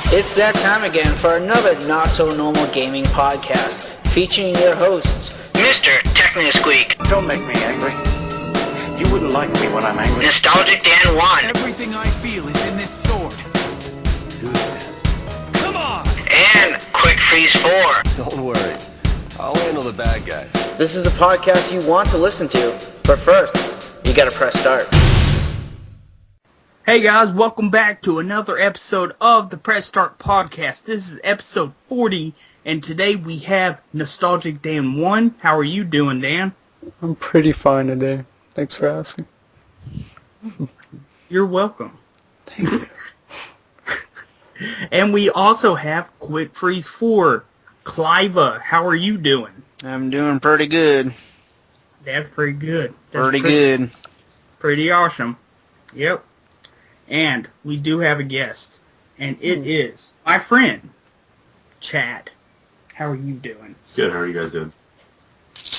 It's that time again for another not-so-normal gaming podcast, featuring your hosts, MrTechnoSqueek. Don't make me angry. You wouldn't like me when I'm angry. Nostalgic Dan 1. Everything I feel is in this sword. Good. Come on! And Quick Freeze 4. Don't worry. I'll handle the bad guys. This is a podcast you want to listen to, but first, you gotta press start. Hey guys, welcome back to another episode of the Press Start Podcast. This is episode 40, and today we have Nostalgic Dan 1. How are you doing, Dan? I'm pretty fine today. Thanks for asking. You're welcome. Thank you. And we also have Quick Freeze 4. Cliva, how are you doing? I'm doing pretty good. That's pretty good. That's Pretty good. Pretty awesome. Yep. And we do have a guest, and it is my friend, Chad. How are you doing? Good. How are you guys doing?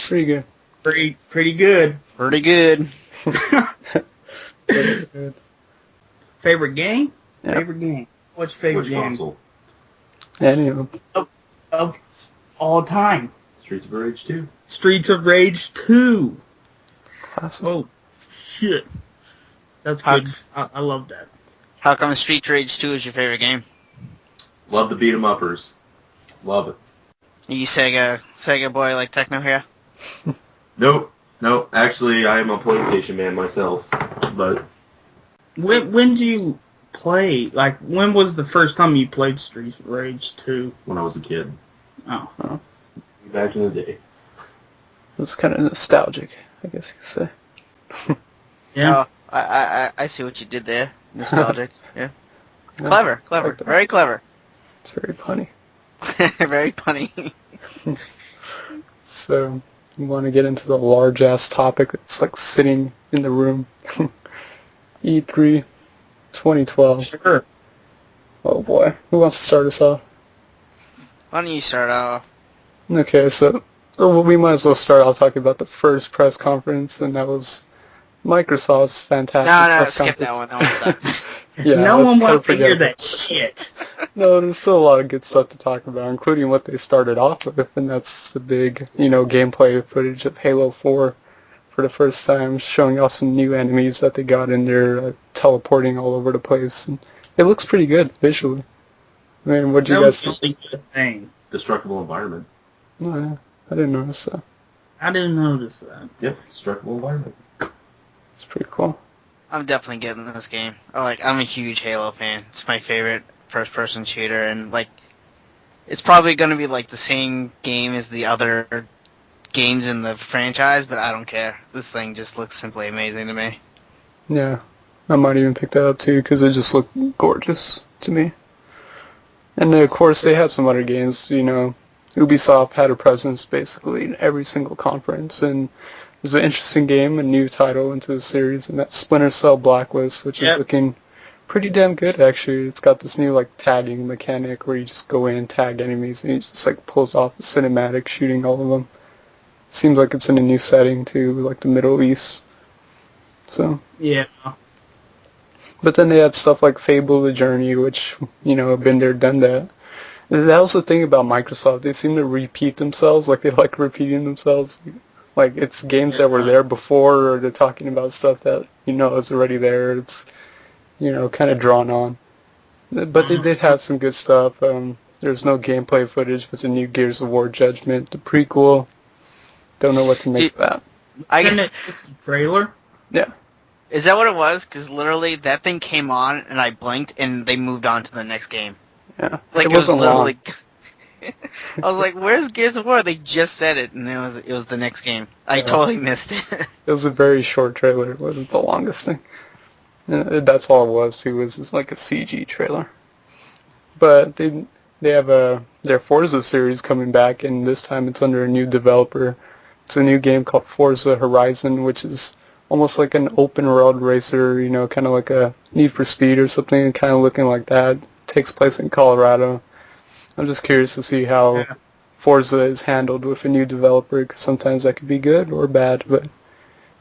Pretty good. Pretty good. Pretty good. Pretty good. Favorite game? Yep. Favorite game. What's your favorite Which game? console? Anyway, Of all time. Streets of Rage 2. Streets of Rage 2. classic. Oh, shit. That's How- good. I love that. How come Street Rage 2 is your favorite game? Love the beat 'em uppers. Love it. You Sega boy like Techno here? Nope. Actually, I am a PlayStation man myself. But When do you play? Like, when was the first time you played Streets of Rage 2? when I was a kid, Oh. back in the day. It was kind of nostalgic, I guess you could say. Yeah. I see what you did there. Nostalgic. Yeah. It's Yeah, clever. I like that. Very clever. It's very punny. Very funny. So, you want to get into the large-ass topic that's like sitting in the room. E3 2012. Sure. Oh boy. Who wants to start us off? Why don't you start off? Okay, so we might as well start off talking about the first press conference, and that was Microsoft's fantastic No, press skip that conference. one. That one sucks. Yeah, no let's one kinda wants to hear forget that shit. No, there's still a lot of good stuff to talk about, including what they started off with, and that's the big, gameplay footage of Halo 4 for the first time, showing off some new enemies that they got in there, teleporting all over the place, and it looks pretty good visually. I mean, what'd you That guys was a really good thing. Destructible environment. No, I didn't notice that. I didn't notice that. Yep. Destructible environment. It's pretty cool. I'm definitely getting this game. I'm a huge Halo fan. It's my favorite first-person shooter, and it's probably going to be the same game as the other games in the franchise, but I don't care. This thing just looks simply amazing to me. Yeah, I might even pick that up too, because it just looked gorgeous to me. And of course, they had some other games, Ubisoft had a presence basically in every single conference, and there's an interesting game, a new title into the series, and that's Splinter Cell Blacklist, which is looking pretty damn good actually. It's got this new tagging mechanic where you just go in and tag enemies, and he just pulls off a cinematic shooting all of them. Seems like it's in a new setting too, the Middle East. So. Yeah. But then they had stuff like Fable the Journey, which, been there, done that. That was the thing about Microsoft. They seem to repeat themselves, they like repeating themselves. It's games that were there before, or they're talking about stuff that, is already there. It's, kind of drawn on. But they did have some good stuff. There's no gameplay footage, but the new Gears of War Judgment, the prequel. Don't know what to make of that. Isn't it just a trailer? Yeah. Is that what it was? Because literally that thing came on, and I blinked, and they moved on to the next game. Yeah. It wasn't was long. literally... I was like, where's Gears of War? They just said it, and it was the next game. I totally missed it. It was a very short trailer. It wasn't the longest thing. That's all it was, too. It was just a CG trailer. But they have their Forza series coming back, and this time it's under a new developer. It's a new game called Forza Horizon, which is almost like an open-world racer, kind of like a Need for Speed or something, kind of looking like that. Takes place in Colorado. I'm just curious to see how Forza is handled with a new developer, because sometimes that could be good or bad, but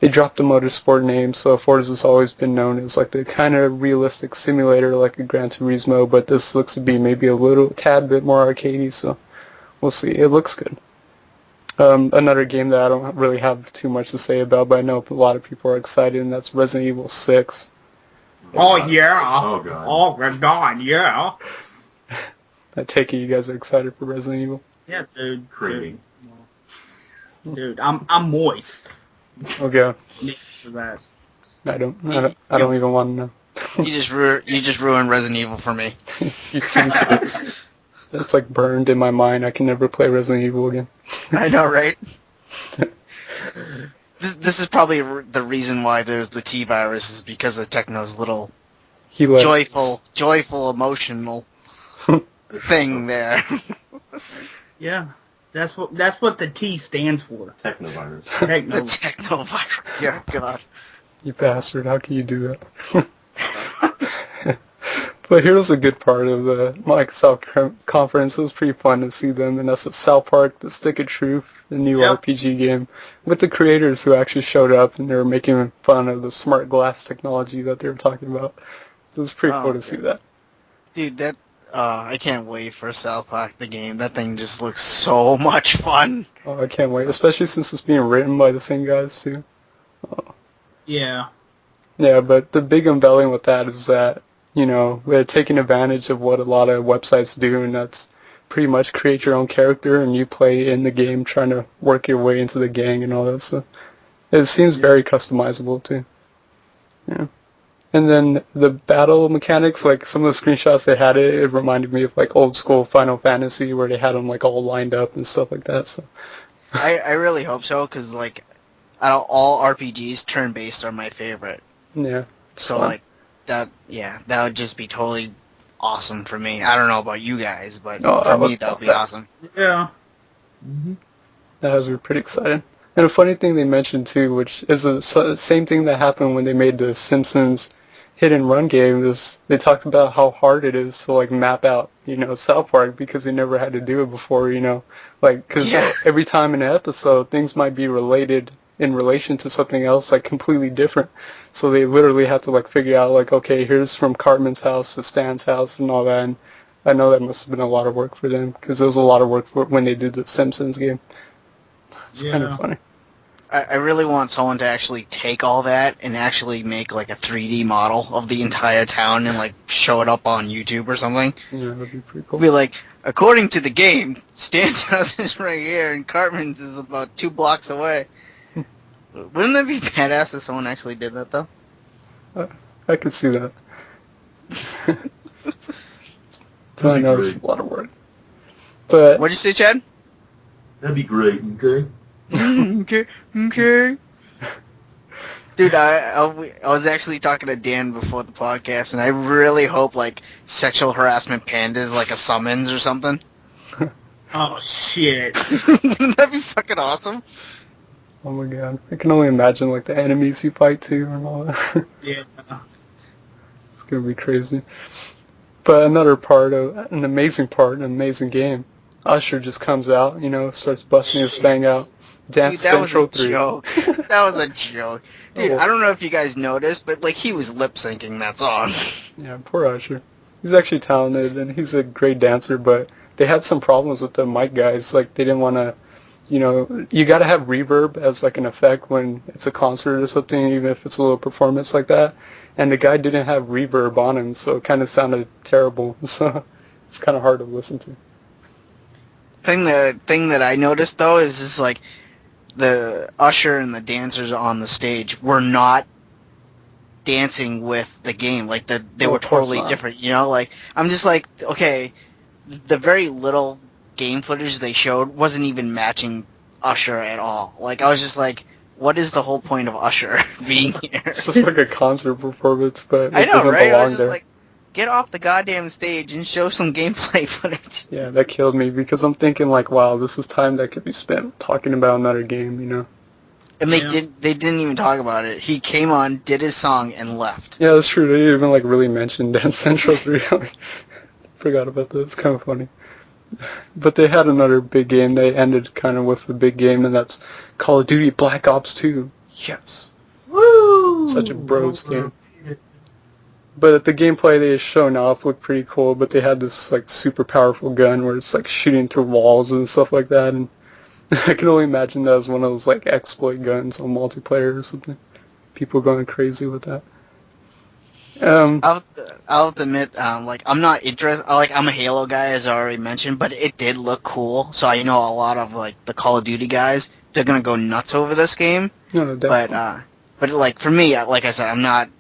they dropped the motorsport name, so Forza's always been known as like the kind of realistic simulator like a Gran Turismo, but this looks to be maybe a little tad bit more arcadey, so we'll see. It looks good. Another game that I don't really have too much to say about, but I know a lot of people are excited, and that's Resident Evil 6. Oh yeah. Oh god. Oh my god, yeah. I take it you guys are excited for Resident Evil. Yeah, dude. Craving. Dude, I'm moist. Okay. For that. I don't even want to know. You just ruined Resident Evil for me. You changed it. That's like burned in my mind. I can never play Resident Evil again. I know, right? This is probably the reason why there's the T-virus, is because of Techno's little joyful, emotional thing there. Yeah. That's what the T stands for. Technovirus. The Techno. Technovirus. Yeah, God. You bastard, how can you do that? But here's a good part of the Microsoft conference. It was pretty fun to see them, and that's the South Park, The Stick of Truth, the new RPG game, with the creators who actually showed up, and they were making fun of the smart glass technology that they were talking about. It was pretty cool to see that. Dude, that I can't wait for South Park the game. That thing just looks so much fun. Oh, I can't wait, especially since it's being written by the same guys too. Yeah. Yeah, but the big unveiling with that is that, you know, we're taking advantage of what a lot of websites do, and that's pretty much create your own character and you play in the game trying to work your way into the gang and all that stuff. It seems very customizable too. Yeah. And then the battle mechanics, like some of the screenshots they had, it reminded me of like old school Final Fantasy where they had them like all lined up and stuff like that. So I really hope so, because like out of all RPGs, turn-based are my favorite. yeah. So like that would just be totally awesome for me. I don't know about you guys, but for me that would be awesome. Yeah. That has me pretty excited. And a funny thing they mentioned too, which is the same thing that happened when they made the Simpsons hit and run game, is they talked about how hard it is to like map out, you know, South Park, because they never had to do it before, you know, like because every time in an episode things might be related in relation to something else like completely different, so they literally had to like figure out like, okay, here's from Cartman's house to Stan's house and all that. And I know that must have been a lot of work for them, because there was a lot of work when they did the Simpsons game. It's kind of funny. I really want someone to actually take all that and actually make like a 3D model of the entire town and like show it up on YouTube or something. Yeah, that'd be pretty cool. Be like, according to the game, Stan's house is right here and Cartman's is about 2 blocks away. Wouldn't that be badass if someone actually did that though? I could see that. So I know it's a lot of work. But What'd you say, Chad? That'd be great, okay? Okay. Dude, I was actually talking to Dan before the podcast, and I really hope, like, sexual harassment pandas, like, a summons or something. Oh, shit. Wouldn't that be fucking awesome? oh my god, I can only imagine like the enemies you fight too and all that. Yeah. It's gonna be crazy. But another part of an amazing game, Usher just comes out, you know, starts busting his thing out. Dance Dude, that Central was a 3. joke. That was a joke. Dude, I don't know if you guys noticed, but, like, he was lip-syncing that song. Yeah, poor Usher. He's actually talented and he's a great dancer, but they had some problems with the mic guys. Like, they didn't want to, you know, you got to have reverb as like an effect when it's a concert or something, even if it's a little performance like that. And the guy didn't have reverb on him, so it kind of sounded terrible. So it's kind of hard to listen to. Thing that I noticed, though, is just, like, the usher and the dancers on the stage were not dancing with the game. Like, they were totally different, you know? Like, I'm just like, okay, the very little game footage they showed wasn't even matching Usher at all. Like, I was just like, what is the whole point of Usher being here? It's just like a concert performance, but I it know, doesn't right? I belong was there. just like, get off the goddamn stage and show some gameplay footage. Yeah, that killed me, because I'm thinking like, wow, this is time that could be spent talking about another game, you know? And they didn't even talk about it. He came on, did his song, and left. Yeah, that's true. They didn't even like really mention Dance Central 3. Forgot about that. It's kind of funny. But they had another big game. They ended kind of with a big game, and that's Call of Duty Black Ops 2. Yes. Woo! Such a bros game. But the gameplay they shown off looked pretty cool, but they had this like super powerful gun where it's like shooting through walls and stuff like that, and I can only imagine that as one of those like exploit guns on multiplayer or something. People going crazy with that. I'll admit, like I'm not interested. Like I'm a Halo guy, as I already mentioned, but it did look cool. So I know a lot of like the Call of Duty guys. They're gonna go nuts over this game. No, definitely. But like for me, like I said, I'm not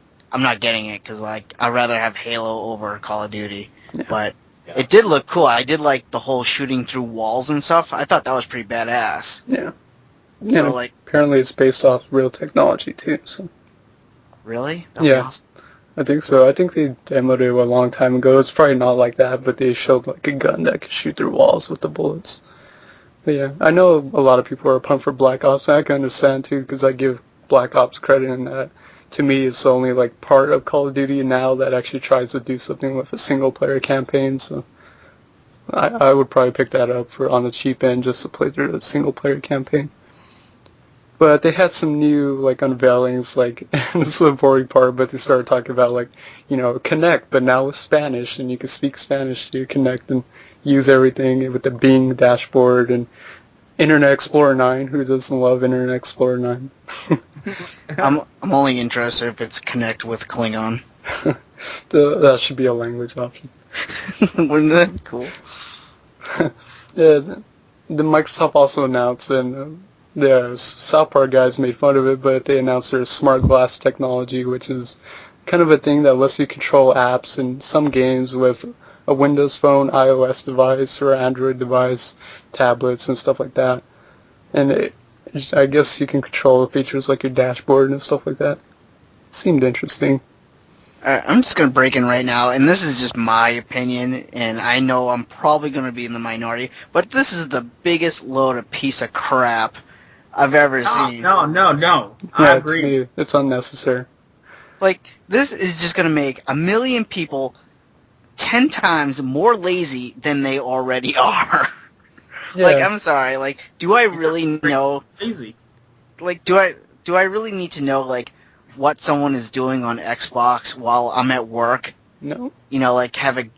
getting it because like I'd rather have Halo over Call of Duty. Yeah. But it did look cool. I did like the whole shooting through walls and stuff. I thought that was pretty badass. Yeah. So Yeah. like, Apparently, it's based off real technology too. So. really? That'd be Yeah. awesome. I think so. I think they demoed it a long time ago. It's probably not like that, but they showed like a gun that could shoot through walls with the bullets. But yeah, I know a lot of people are pumped for Black Ops, and I can understand too, because I give Black Ops credit in that. To me, it's the only like part of Call of Duty now that actually tries to do something with a single player campaign. So I would probably pick that up for on the cheap end just to play through the single player campaign. But they had some new like unveilings, like this is the boring part, but they started talking about like, Connect, but now with Spanish, and you can speak Spanish to Connect and use everything with the Bing dashboard and Internet Explorer 9. Who doesn't love Internet Explorer 9? I'm only interested if it's Connect with Klingon. That should be a language option. Wouldn't that be cool? Yeah, the Microsoft also announced, and the South Park guys made fun of it, but they announced their smart glass technology, which is kind of a thing that lets you control apps in some games with a Windows Phone, iOS device, or Android device, tablets, and stuff like that. And I guess you can control the features like your dashboard and stuff like that. Seemed interesting. I'm just going to break in right now, and this is just my opinion, and I know I'm probably going to be in the minority, but this is the biggest load of piece of crap I've ever seen. No. I Yeah, agree. it's unnecessary. Like, this is just going to make a million people 10 times more lazy than they already are. Yeah. Like, I'm sorry, like, do I really know, Easy. like, do I really need to know, like, what someone is doing on Xbox while I'm at work? No. Like, have it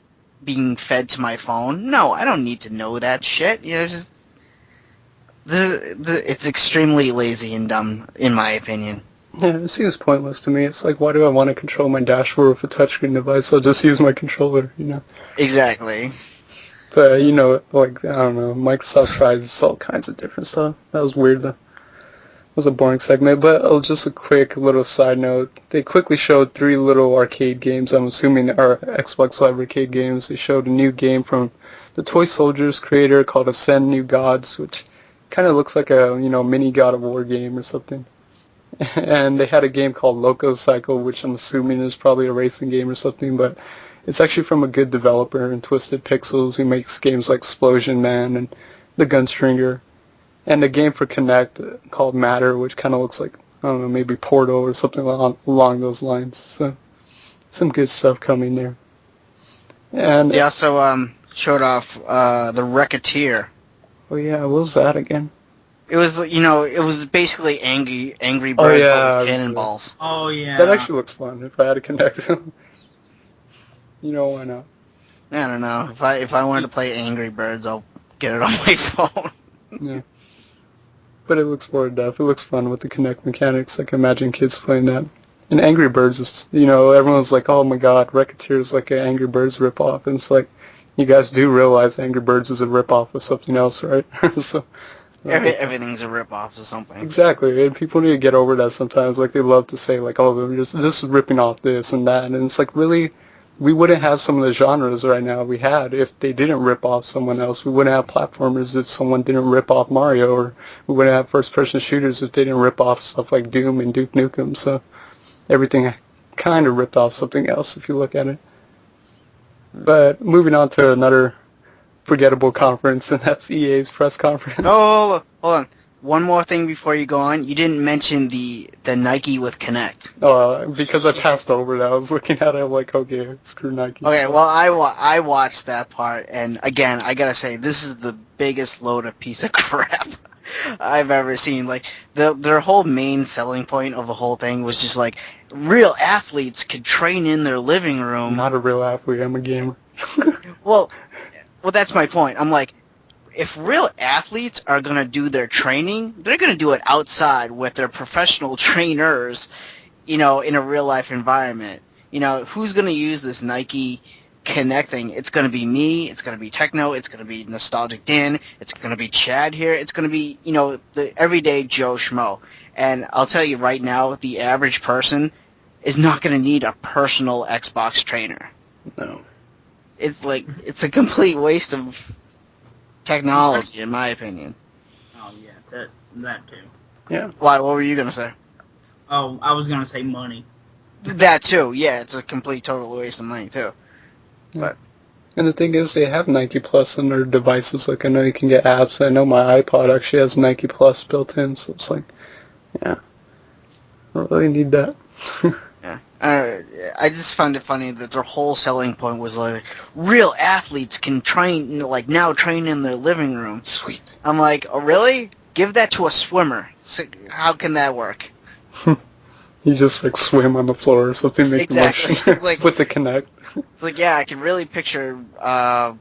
being fed to my phone? No, I don't need to know that shit. It's just... It's extremely lazy and dumb, in my opinion. Yeah, it seems pointless to me. It's like, why do I want to control my dashboard with a touchscreen device? I'll just use my controller, Exactly. But, like, I don't know, Microsoft tries all kinds of different stuff. That was weird, though. It was a boring segment, but just a quick little side note. They quickly showed 3 little arcade games. I'm assuming are Xbox Live arcade games. They showed a new game from the Toy Soldiers creator called Ascend New Gods, which kind of looks like a, mini God of War game or something. And they had a game called Loco Cycle, which I'm assuming is probably a racing game or something, but it's actually from a good developer in Twisted Pixels who makes games like Explosion Man and The Gunstringer. And a game for Kinect called Matter, which kind of looks like, I don't know, maybe Portal or something along those lines. So, some good stuff coming there. And They also showed off the Wrecketeer. oh yeah, what was that again? It was, it was basically Angry Birds yeah, with cannonballs. Oh, yeah. That actually looks fun if I had to connect them. Why not? I don't know. If I wanted to play Angry Birds, I'll get it on my phone. Yeah. But it looks bored death. It looks fun with the Kinect mechanics. I can imagine kids playing that. And Angry Birds is, everyone's like, oh my god, Wrecketeer is like an Angry Birds ripoff. And it's like, you guys do realize Angry Birds is a ripoff of something else, right? So Everything's a ripoff of something. exactly, and people need to get over that sometimes. Like, they love to say, like, oh, they're just ripping off this and that. And it's like, really, we wouldn't have some of the genres right now we had if they didn't rip off someone else. We wouldn't have platformers if someone didn't rip off Mario, or we wouldn't have first-person shooters if they didn't rip off stuff like Doom and Duke Nukem. So everything kind of ripped off something else if you look at it. But moving on to another forgettable conference, and that's EA's press conference. Oh, hold on. One more thing before you go on. You didn't mention the Nike with Kinect. Because I passed over that. I was looking at it like, okay, screw Nike. Okay, well, I watched that part, and again, I gotta say, this is the biggest load of piece of crap I've ever seen. Like their whole main selling point of the whole thing was just like real athletes could train in their living room. I'm not a real athlete. I'm a gamer. Well, that's my point. I'm like, if real athletes are gonna do their training, they're gonna do it outside with their professional trainers, in a real life environment. Who's gonna use this Nike Connect thing? It's gonna be me. It's gonna be Techno. It's gonna be Nostalgic Dan. It's gonna be Chad here. It's gonna be the everyday Joe Schmo. And I'll tell you right now, the average person is not gonna need a personal Xbox trainer. No. It's a complete waste of technology, in my opinion. Oh yeah, that too. Yeah. Why? What were you gonna say? Oh, I was gonna say money. That too. Yeah, it's a complete total waste of money too. But And the thing is, they have Nike Plus on their devices. Like, I know you can get apps. I know my iPod actually has Nike Plus built in, so it's like, yeah, I don't really need that. yeah, I just found it funny that their whole selling point was like, real athletes can train, now train in their living room. Sweet. I'm like, oh really? Give that to a swimmer. So how can that work? You just swim on the floor or something, make Exactly. the motion Like- with the Connect. It's like, yeah, I can really picture, I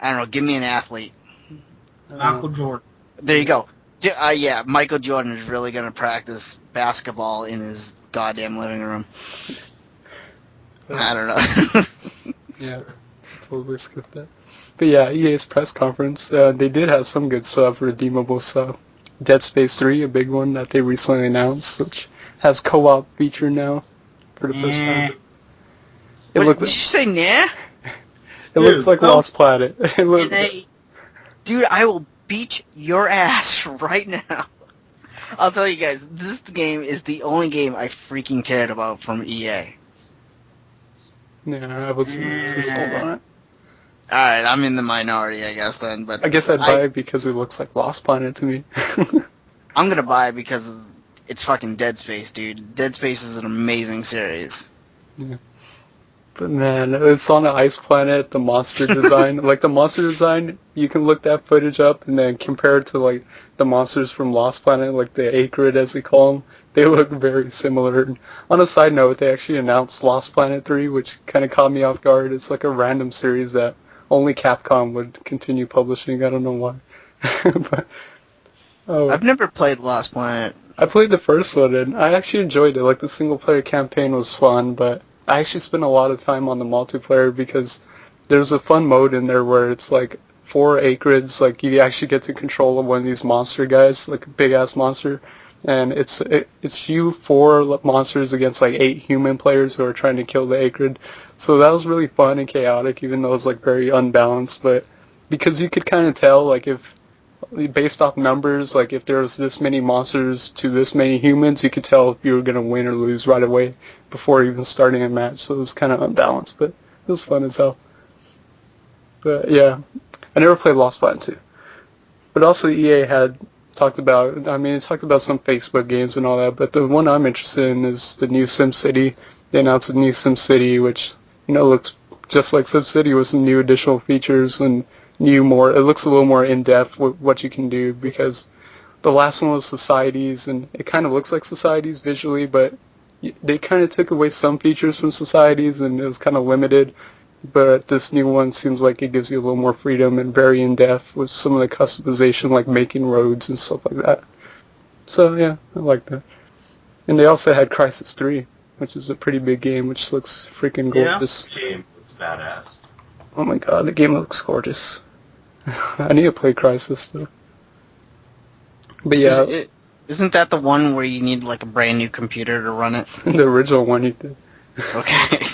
don't know, give me an athlete. Michael Jordan. There you go. Yeah, Michael Jordan is really going to practice basketball in his goddamn living room. I don't know. Yeah, totally skipped that. But yeah, EA's press conference, they did have some good stuff, redeemable stuff. Dead Space 3, a big one that they recently announced, which has co-op feature now for the first time. What, did you say nah? It looks like Lost Planet. Dude, I will beat your ass right now. I'll tell you guys, this game is the only game I freaking cared about from EA. Yeah, I was too sold on it. Alright, I'm in the minority, I guess, then, but... I guess I'd buy it because it looks like Lost Planet to me. I'm gonna buy it because it's fucking Dead Space, dude. Dead Space is an amazing series. Yeah. But man, it's on an ice planet, the monster design. The monster design, you can look that footage up and then compare it to, the monsters from Lost Planet, the Acrid as they call them. They look very similar. And on a side note, they actually announced Lost Planet 3, which kind of caught me off guard. It's a random series that only Capcom would continue publishing. I don't know why. But, I've never played Lost Planet. I played the first one, and I actually enjoyed it. The single-player campaign was fun, but I actually spent a lot of time on the multiplayer because there's a fun mode in there where it's 4 Acrids, you actually get to control one of these monster guys, a big-ass monster, and it's you 4 monsters against 8 human players who are trying to kill the Acrid. So that was really fun and chaotic, even though it was very unbalanced, but because you could kind of tell, if based off numbers, if there was this many monsters to this many humans, you could tell if you were going to win or lose right away before even starting a match. So it was kind of unbalanced, but it was fun as hell. But yeah, I never played Lost Planet 2. But also EA had talked about, it talked about some Facebook games and all that, but the one I'm interested in is the new SimCity. They announced a new SimCity, which, looks just like SimCity with some new additional features and it looks a little more in-depth with what you can do, because the last one was Societies, and it kind of looks like Societies visually, but they kind of took away some features from Societies, and it was kind of limited, but this new one seems like it gives you a little more freedom and very in-depth with some of the customization, like making roads and stuff like that. So, yeah, I like that. And they also had Crysis 3, which is a pretty big game, which looks freaking gorgeous. Yeah. Game looks badass. Oh my god, the game looks gorgeous. I need to play Crysis too. But yeah, Isn't that the one where you need a brand new computer to run it? the original one you did. Okay.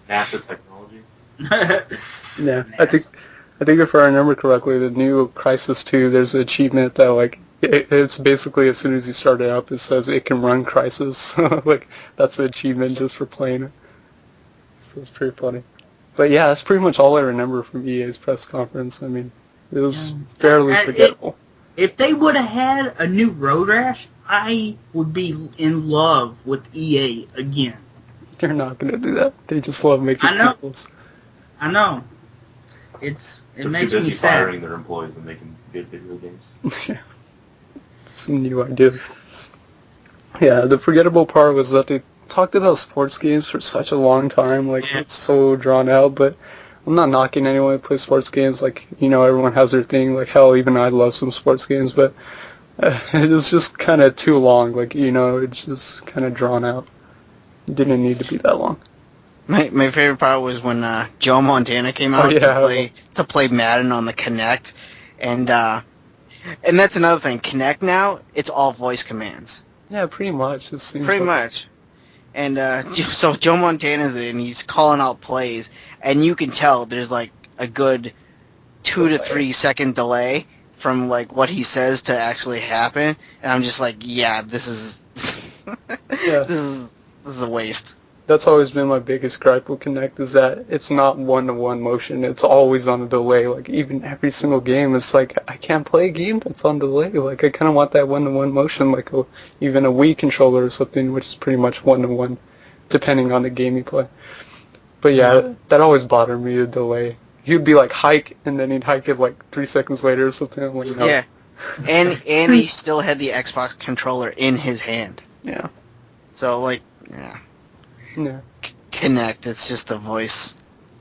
NASA technology. Yeah, I think if I remember correctly, the new Crysis 2, there's an achievement that it's basically as soon as you start it up, it says it can run Crysis. That's an achievement just for playing it. So it's pretty funny. But yeah, that's pretty much all I remember from EA's press conference. It was fairly forgettable. If they would have had a new Road Rash, I would be in love with EA again. They're not going to do that. They just love making sequels. I know. It They're makes too me busy sad. firing their employees and making good video games. Yeah. some new ideas. Yeah, the forgettable part was that they talked about sports games for such a long time, like, it's so drawn out, but I'm not knocking anyone who plays sports games, like, everyone has their thing, like, hell, even I love some sports games, but it was just kind of too long, like, it's just kind of drawn out. It didn't need to be that long. My favorite part was when Joe Montana came out to play Madden on the Kinect, and that's another thing. Kinect now, it's all voice commands. Yeah, pretty much. It seems pretty much. And so Joe Montana's in, he's calling out plays, and you can tell there's like a good 2 to 3 second delay from like what he says to actually happen, and I'm just like, yeah, this is this is a waste. That's always been my biggest gripe with Kinect, is that it's not one-to-one motion. It's always on a delay. Like, even every single game, it's like, I can't play a game that's on delay. Like, I kind of want that one-to-one motion, like even a Wii controller or something, which is pretty much one-to-one, depending on the game you play. But yeah, that always bothered me, the delay. He'd be like, hike, and then he'd hike it like 3 seconds later or something. I'm like, no. Yeah. And he still had the Xbox controller in his hand. Yeah. So, like, yeah. Yeah. Kinect, it's just a voice.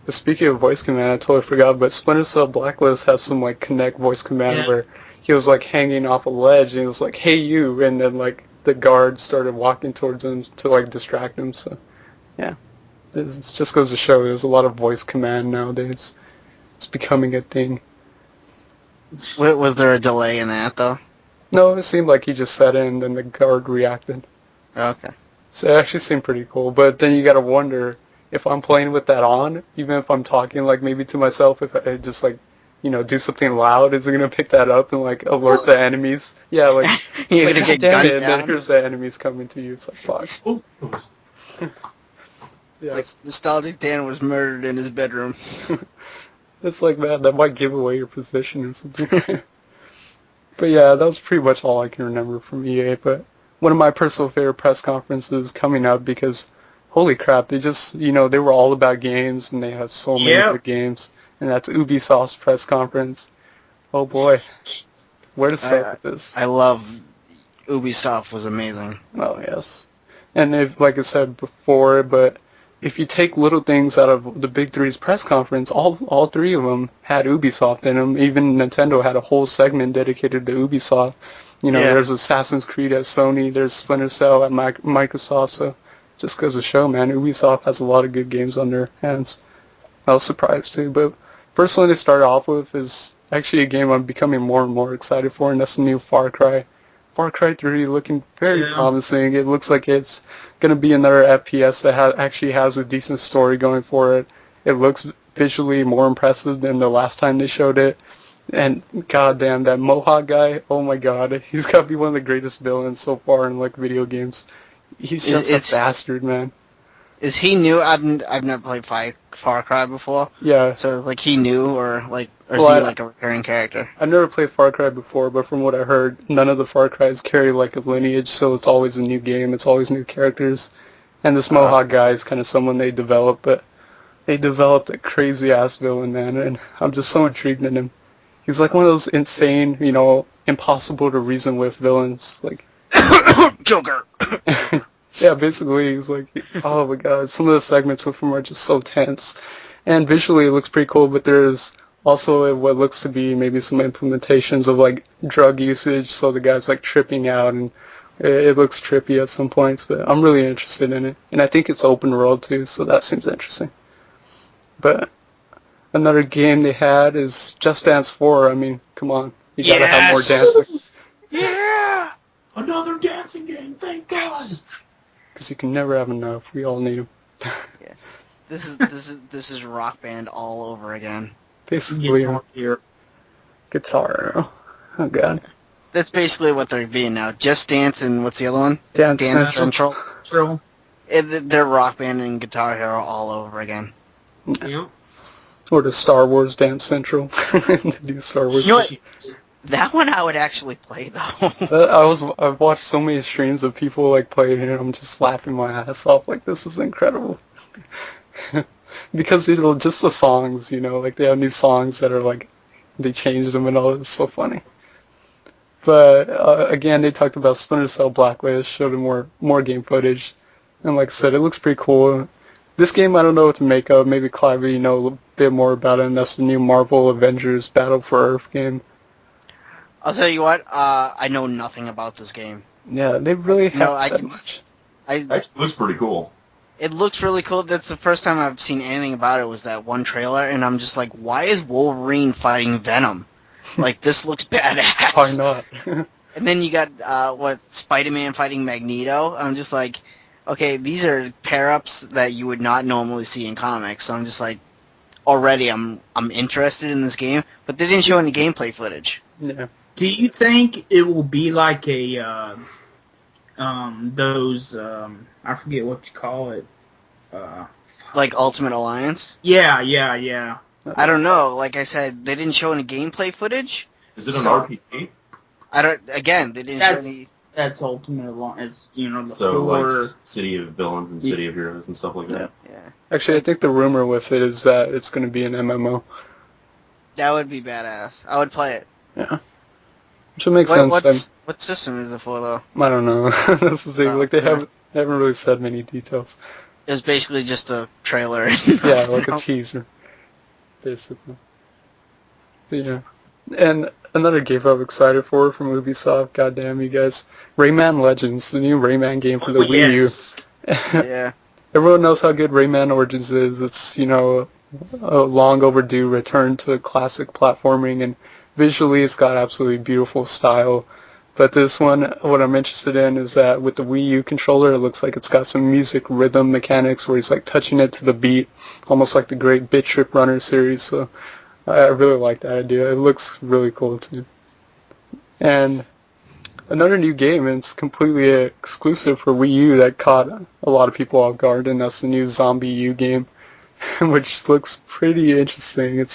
Speaking of voice command, I totally forgot, but Splinter Cell Blacklist has some, like, Kinect voice command where he was, like, hanging off a ledge, and he was like, hey, you, and then, like, the guard started walking towards him to, like, distract him, so, yeah. It just goes to show there's a lot of voice command nowadays. It's becoming a thing. Was there a delay in that, though? No, it seemed like he just said it, and then the guard reacted. Okay. So it actually seemed pretty cool, but then you gotta wonder if I'm playing with that on, even if I'm talking, like, maybe to myself, if I just, like, do something loud, is it gonna pick that up and, like, alert the enemies? Yeah, like, you're like, gonna get damn gunned it, and then down. here's the enemies coming to you. It's like, fuck. Yeah, Like, Nostalgic Dan was murdered in his bedroom. it's like, man, that might give away your position or something. But yeah, that was pretty much all I can remember from EA, but one of my personal favorite press conferences coming up because, holy crap, they just, they were all about games, and they have so many good games, and that's Ubisoft's press conference. Oh boy, where to start with this? I love Ubisoft was amazing. Oh yes, and if, like I said before, but if you take little things out of the Big Three's press conference, all three of them had Ubisoft in them. Even Nintendo had a whole segment dedicated to Ubisoft. There's Assassin's Creed at Sony, there's Splinter Cell at Microsoft, so just goes to show, man, Ubisoft has a lot of good games on their hands. I was surprised too, but first one to start off with is actually a game I'm becoming more and more excited for, and that's the new Far Cry. Far Cry 3 looking very promising. It looks like it's going to be another FPS that actually has a decent story going for it. It looks visually more impressive than the last time they showed it. And goddamn, that Mohawk guy, oh my god, he's got to be one of the greatest villains so far in, like, video games. He's just a bastard, man. Is he new? I've never played Far Cry before. Yeah. So like he new or is he like a recurring character? I've never played Far Cry before, but from what I heard, none of the Far Crys carry like a lineage, so it's always a new game. It's always new characters. And this Mohawk guy is kind of someone they developed, but they developed a crazy ass villain, man, and I'm just so intrigued in him. He's like one of those insane, impossible to reason with villains, like Joker. Yeah, basically, he's like, oh my god, some of the segments with him are just so tense. And visually it looks pretty cool, but there's also what looks to be maybe some implementations of, like, drug usage, so the guy's, like, tripping out, and it looks trippy at some points, but I'm really interested in it. And I think it's open world, too, so that seems interesting. But another game they had is Just Dance 4. I mean, come on. You gotta have more dancing. Yeah! Another dancing game, thank God! Because you can never have enough. We all need them. Yeah. This is Rock Band all over again. Basically, guitar. Oh god. That's basically what they're being now. Just Dance and what's the other one? Dance Central. Central. They're Rock Band and Guitar Hero all over again. Yeah. Or the Star Wars Dance Central. The new Star Wars. You know what? That one I would actually play though. I've watched so many streams of people like playing it, and I'm just laughing my ass off. Like, this is incredible. Because just the songs, like they have these songs that are like they changed them and all. It's so funny. But again, they talked about Splinter Cell Blacklist, showed more game footage, and like I said, it looks pretty cool. This game, I don't know what to make of. Maybe Clive, you know a little bit more about it, and that's the new Marvel Avengers Battle for Earth game. I'll tell you what, I know nothing about this game. Yeah, they really No, haven't said much. Actually, looks pretty cool. It looks really cool. That's the first time I've seen anything about it was that one trailer, and I'm just like, why is Wolverine fighting Venom? Like, this looks badass. Why not? And then you got, Spider-Man fighting Magneto. I'm just like, okay, these are pair-ups that you would not normally see in comics. So I'm just like, already I'm interested in this game, but they didn't show any gameplay footage. Yeah. Do you think it will be like a, I forget what you call it. Like Ultimate Alliance? Yeah. I don't know. Like I said, they didn't show any gameplay footage. Is it an RPG? Again, they didn't show any... That's Ultimate Alliance, you know, the So, four... like City of Villains and City of Heroes and stuff like that? Yeah. Actually, I think the rumor with it is that it's going to be an MMO. That would be badass. I would play it. Yeah. Which would make sense. What system is it for, though? I don't know. That's the thing. Oh, like, they okay. haven't really said many details. It was basically just a trailer. Yeah, like a teaser, basically. But yeah. And another game I'm excited for from Ubisoft, goddamn you guys, Rayman Legends, the new Rayman game for the Wii U. Yeah. Everyone knows how good Rayman Origins is. It's, you know, a long overdue return to classic platforming, and visually it's got absolutely beautiful style. But this one, what I'm interested in is that with the Wii U controller, it looks like it's got some music rhythm mechanics where he's like touching it to the beat, almost like the great Bit Trip Runner series. So I really like that idea. It looks really cool too. And another new game, and it's completely exclusive for Wii U that caught a lot of people off guard, and that's the new Zombie U game, which looks pretty interesting. I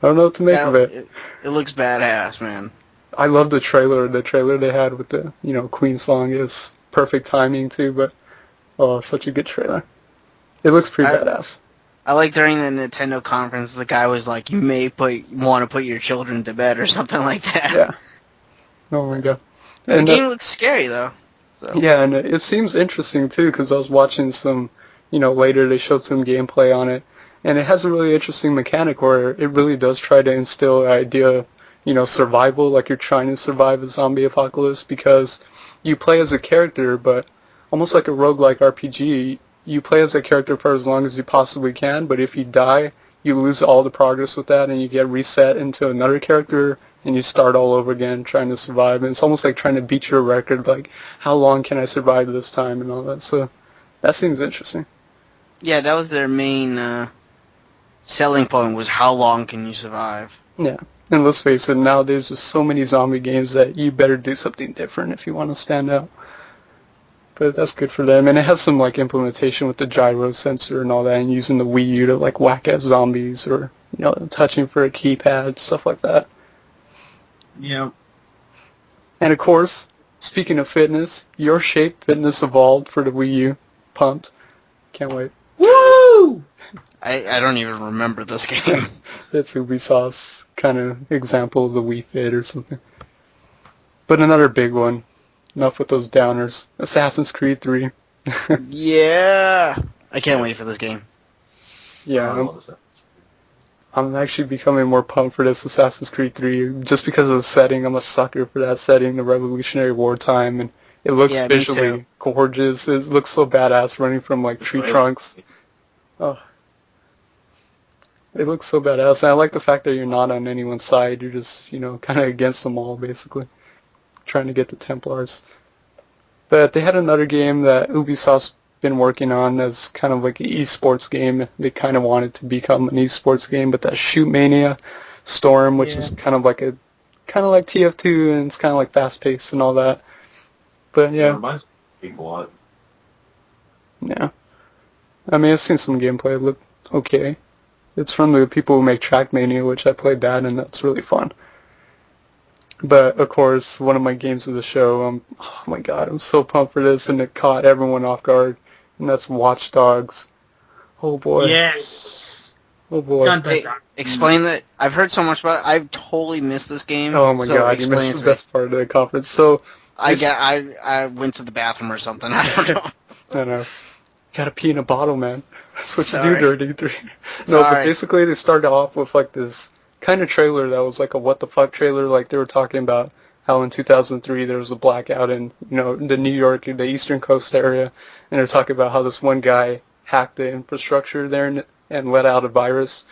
don't know what to make of it. It looks badass, man. I love the trailer. The trailer they had with the, you know, Queen song is perfect timing too, but such a good trailer. It looks pretty badass. I like during the Nintendo conference, the guy was like, you may want to put your children to bed or something like that. Yeah. Oh my god. The And game looks scary, though. So. yeah, and it seems interesting too, because I was watching some, you know, later they showed some gameplay on it, and it has a really interesting mechanic where it really does try to instill the idea of, you know, survival, like you're trying to survive a zombie apocalypse, because you play as a character, but almost like a roguelike RPG, you play as a character for as long as you possibly can, but if you die, you lose all the progress with that, and you get reset into another character, and you start all over again trying to survive. And it's almost like trying to beat your record, like, how long can I survive this time and all that. So that seems interesting. Yeah, that was their main selling point, was how long can you survive. Yeah. And let's face it, nowadays there's so many zombie games that you better do something different if you want to stand out. But that's good for them. And it has some, like, implementation with the gyro sensor and all that, and using the Wii U to, like, whack at zombies, or, you know, touching for a keypad, stuff like that. Yeah. And of course, speaking of fitness, Your Shape Fitness Evolved for the Wii U. Pumped. Can't wait. Woo! I don't even remember this game. That's Ubisoft's kind of example of the Wii Fit or something. But another big one. Enough with those downers. Assassin's Creed 3. Yeah. I can't wait for this game. Yeah, I'm actually becoming more pumped for this Assassin's Creed 3 just because of the setting. I'm a sucker for that setting, the Revolutionary War time, and it looks visually gorgeous. It looks so badass running from, like, tree trunks. Oh. It looks so badass. And I like the fact that you're not on anyone's side. You're just, you know, kind of against them all, basically. Trying to get the Templars. But they had another game that Ubisoft's been working on as kind of like an esports game. They kind of wanted to become an esports game, but that Shoot Mania Storm, which is kind of like TF2, and it's kind of like fast paced and all that. But yeah. It reminds me of a lot. Yeah. I mean, I've seen some gameplay. It looked okay. It's from the people who make Trackmania, which I played that, and that's really fun. But, of course, one of my games of the show, oh my god, I'm so pumped for this, and it caught everyone off guard, and that's Watch Dogs. Oh boy. Yes! Oh boy. Dun, dun, Hey, dun. explain that. I've heard so much about it. I've totally missed this game. Oh my so god, you explain missed it the to me. best part of the conference. So, I went to the bathroom or something. I don't know. I don't know. Gotta pee in a bottle, man. That's what you Sorry. do during E3. No, but Sorry. basically they started off with like this kind of trailer that was like a what the fuck trailer. Like they were talking about how in 2003 there was a blackout in, the New York, the Eastern Coast area, and they're talking about how this one guy hacked the infrastructure there and let out a virus.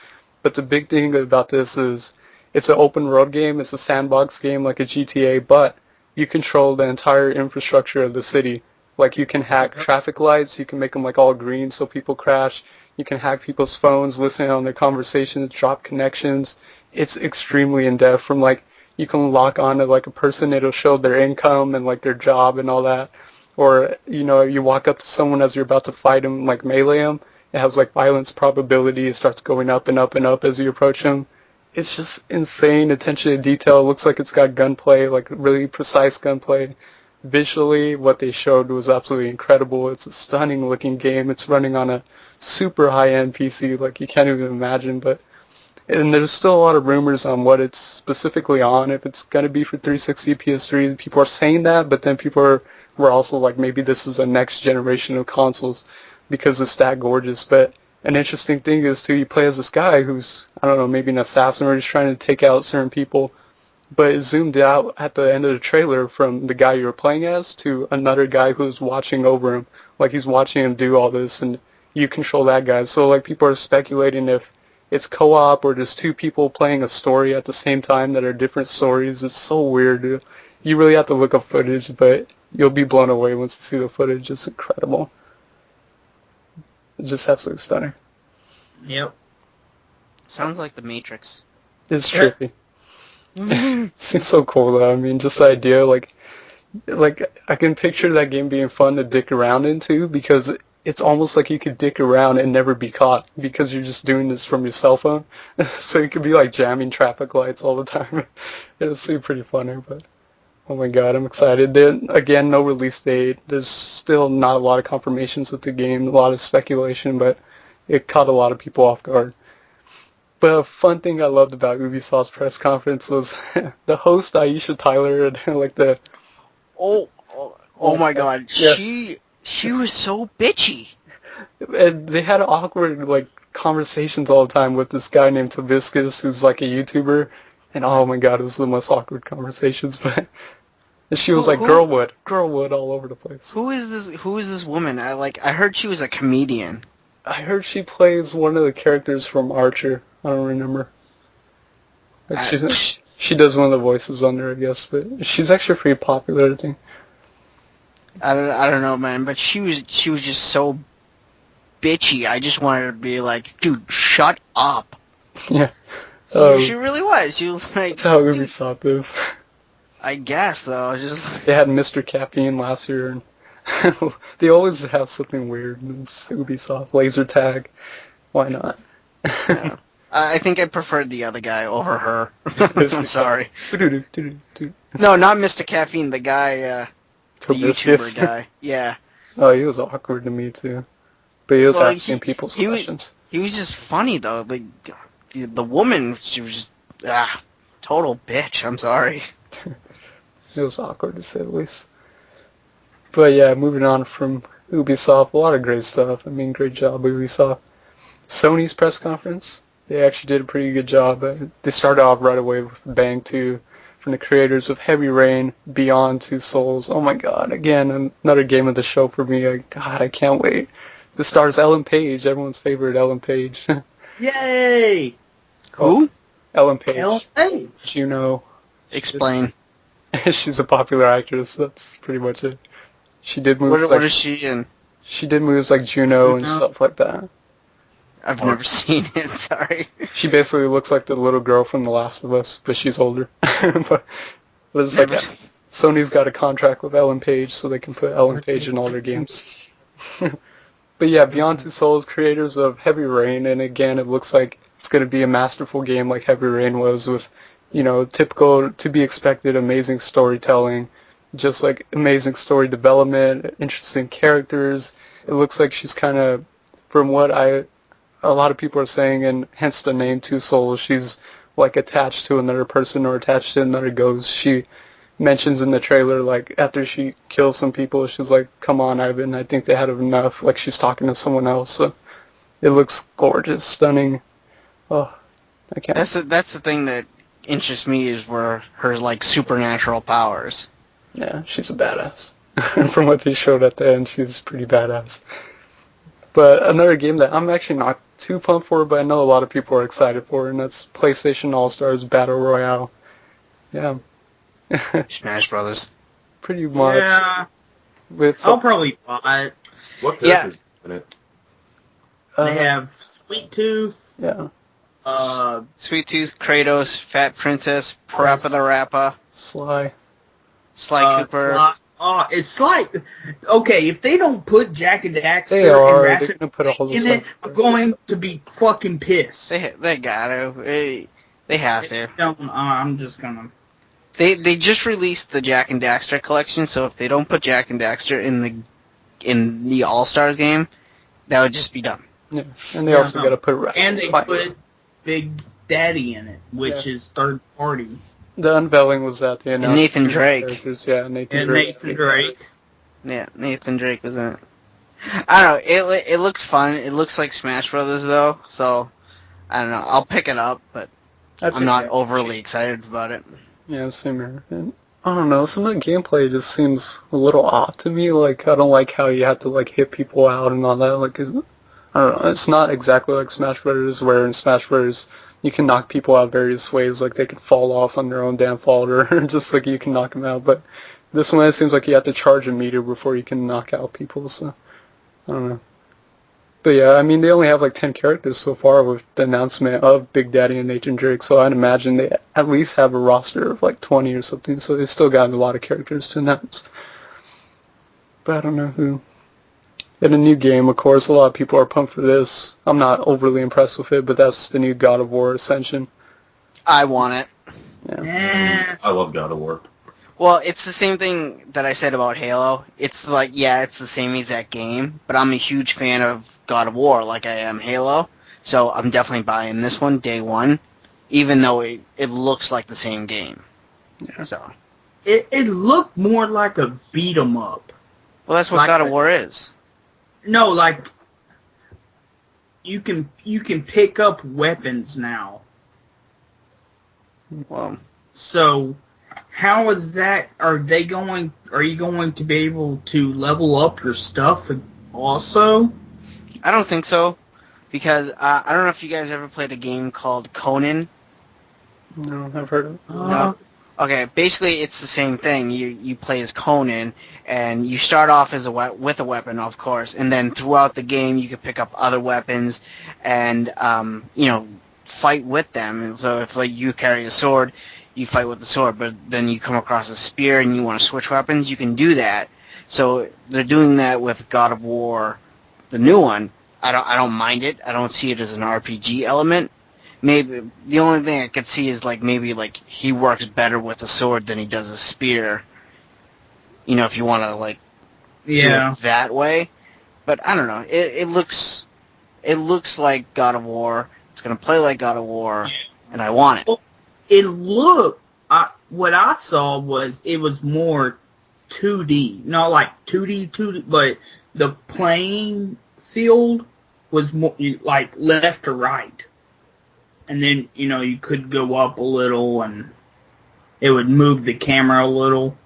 But the big thing about this is it's an open world game. It's a sandbox game like a GTA, but you control the entire infrastructure of the city. Like you can hack traffic lights, you can make them like all green so people crash. You can hack people's phones, listen on their conversations, drop connections. It's extremely in-depth. From like you can lock on to like a person, it'll show their income and like their job and all that. Or you walk up to someone as you're about to fight them, like melee them. It has like violence probability. It starts going up and up and up as you approach them. It's just insane attention to detail. It looks like it's got gunplay, like really precise gunplay. Visually, what they showed was absolutely incredible. It's a stunning looking game. It's running on a super high-end PC, like you can't even imagine. And there's still a lot of rumors on what it's specifically on, if it's going to be for 360, PS3. People are saying that, but then were also like, maybe this is a next generation of consoles because it's that gorgeous. But an interesting thing is, too, you play as this guy who's, I don't know, maybe an assassin or just trying to take out certain people. But it zoomed out at the end of the trailer from the guy you were playing as to another guy who's watching over him. Like he's watching him do all this, and you control that guy. So like people are speculating if it's co-op or just two people playing a story at the same time that are different stories. It's so weird, dude. You really have to look up footage, but you'll be blown away once you see the footage. It's incredible. It's just absolutely stunning. Yep. Sounds like the Matrix. It's trippy. Seems so cool though. I mean, just the idea, like I can picture that game being fun to dick around into because it's almost like you could dick around and never be caught because you're just doing this from your cell phone. So you could be like jamming traffic lights all the time. It'll seem pretty funny, but oh my god, I'm excited. Then again, no release date. There's still not a lot of confirmations with the game, a lot of speculation, but it caught a lot of people off guard. But a fun thing I loved about Ubisoft's press conference was the host, Aisha Tyler, and like the... Oh my god. Yeah. She was so bitchy. And they had awkward, like, conversations all the time with this guy named Tobiscus, who's like a YouTuber. And oh my god, it was the most awkward conversations, but... And she was like, Girlwood all over the place. Who is this woman? I heard she was a comedian. I heard she plays one of the characters from Archer. I don't remember. Like she does one of the voices on there, I guess, but she's actually pretty popular, I think. I don't know, man, but she was just so bitchy. I just wanted to be like, dude, shut up. Yeah. She really was. She was like, that's how Ubisoft is. I guess though, just like, They had Mr. Caffeine last year, and they always have something weird. It's Ubisoft, laser tag. Why not? yeah. I think I preferred the other guy over her. I'm sorry. No, not Mr. Caffeine, the guy, the YouTuber guy. Yeah. Oh, he was awkward to me too. But he was asking people's questions. He was just funny though. Like the woman, she was just total bitch. I'm sorry. It was awkward to say the least. But yeah, moving on from Ubisoft, a lot of great stuff. I mean, great job, Ubisoft. Sony's press conference, they actually did a pretty good job. They started off right away with a bang too, from the creators of Heavy Rain, Beyond Two Souls. Oh my god, again, another game of the show for me. God, I can't wait. This stars Ellen Page, everyone's favorite Ellen Page. Yay! Who? Ellen Page. Ellen Page. Juno. Explain. She's a popular actress, that's pretty much it. She did movies What is she in? She did movies like Juno and stuff like that. I've never seen it, sorry. She basically looks like the little girl from The Last of Us, but she's older. But there's like Sony's got a contract with Ellen Page, so they can put Ellen Page in all their games. But yeah, Beyond Two Souls, creators of Heavy Rain, and again, it looks like it's going to be a masterful game like Heavy Rain was, with, typical, to be expected, amazing storytelling, just like amazing story development, interesting characters. It looks like she's kind of, from what a lot of people are saying, and hence the name Two Souls, she's like attached to another person or attached to another ghost. She mentions in the trailer, like, after she kills some people, she's like, come on, Ivan, I think they had enough. Like, she's talking to someone else. So it looks gorgeous, stunning. Oh, I can't. That's the thing that interests me is where her like supernatural powers. Yeah, she's a badass. From what they showed at the end, she's pretty badass. But another game that I'm actually not too pumped for, but I know a lot of people are excited for, and that's PlayStation All-Stars Battle Royale. Yeah. Smash Brothers. Pretty much. Yeah. With, I'll probably buy it. What Yeah. characters in it? They have Sweet Tooth, Yeah. Sweet Tooth, Kratos, Fat Princess, Parappa the Rapper, Sly. Sly Cooper. It's like, okay, if they don't put Jack and Daxter They and are. They're Ratchet going to put all the in it, stuff. I'm going to be fucking pissed. They gotta. They have to. I'm just gonna. They just released the Jack and Daxter collection, so if they don't put Jack and Daxter in the All Stars game, that would just be dumb. Yeah. And they also got to put Ratchet. And they Clank. put Big Daddy in it, which is third party. The unveiling was that they announced Nathan two Drake. characters. Yeah, Nathan And Drake. Nathan Drake. Yeah, Nathan Drake was in it. I don't know. It looks fun. It looks like Smash Brothers though, so I don't know. I'll pick it up, but I'm not overly excited about it. Yeah, same here. And I don't know, some of the gameplay just seems a little odd to me. Like, I don't like how you have to, like, hit people out and all that. Like, I don't know, it's not exactly like Smash Brothers, where in Smash Brothers you can knock people out various ways. Like, they could fall off on their own damn fault, or just, like, you can knock them out. But this one, it seems like you have to charge a meter before you can knock out people, so I don't know. But yeah, I mean, they only have like 10 characters so far with the announcement of Big Daddy and Nathan Drake, so I'd imagine they at least have a roster of like 20 or something, so they still got a lot of characters to announce. But I don't know who. In a new game, of course, a lot of people are pumped for this. I'm not overly impressed with it, but that's the new God of War Ascension. I want it. Yeah. I love God of War. Well, it's the same thing that I said about Halo. It's like, yeah, it's the same exact game, but I'm a huge fan of God of War like I am Halo, so I'm definitely buying this one day one, even though it looks like the same game. Yeah. So, It looked more like a beat 'em up. well, that's what Like God of a- War is. No, like you can pick up weapons now. Well, So how is that? Are you going to be able to level up your stuff also? I don't think so, because I don't know if you guys ever played a game called Conan. No, I've heard of it. No. Okay, basically it's the same thing. You play as Conan, and you start off as with a weapon, of course, and then throughout the game you can pick up other weapons, and fight with them. And so if like you carry a sword, you fight with the sword, but then you come across a spear and you want to switch weapons, you can do that. So they're doing that with God of War, the new one. I don't mind it. I don't see it as an RPG element. Maybe the only thing I could see is like maybe like he works better with a sword than he does a spear. You know, if you want to like do it that way. But I don't know. It looks like God of War. It's gonna play like God of War, and I want it. Well, what I saw was it was more 2D, not like 2D, but the playing field was more like left to right. And then, you could go up a little and it would move the camera a little.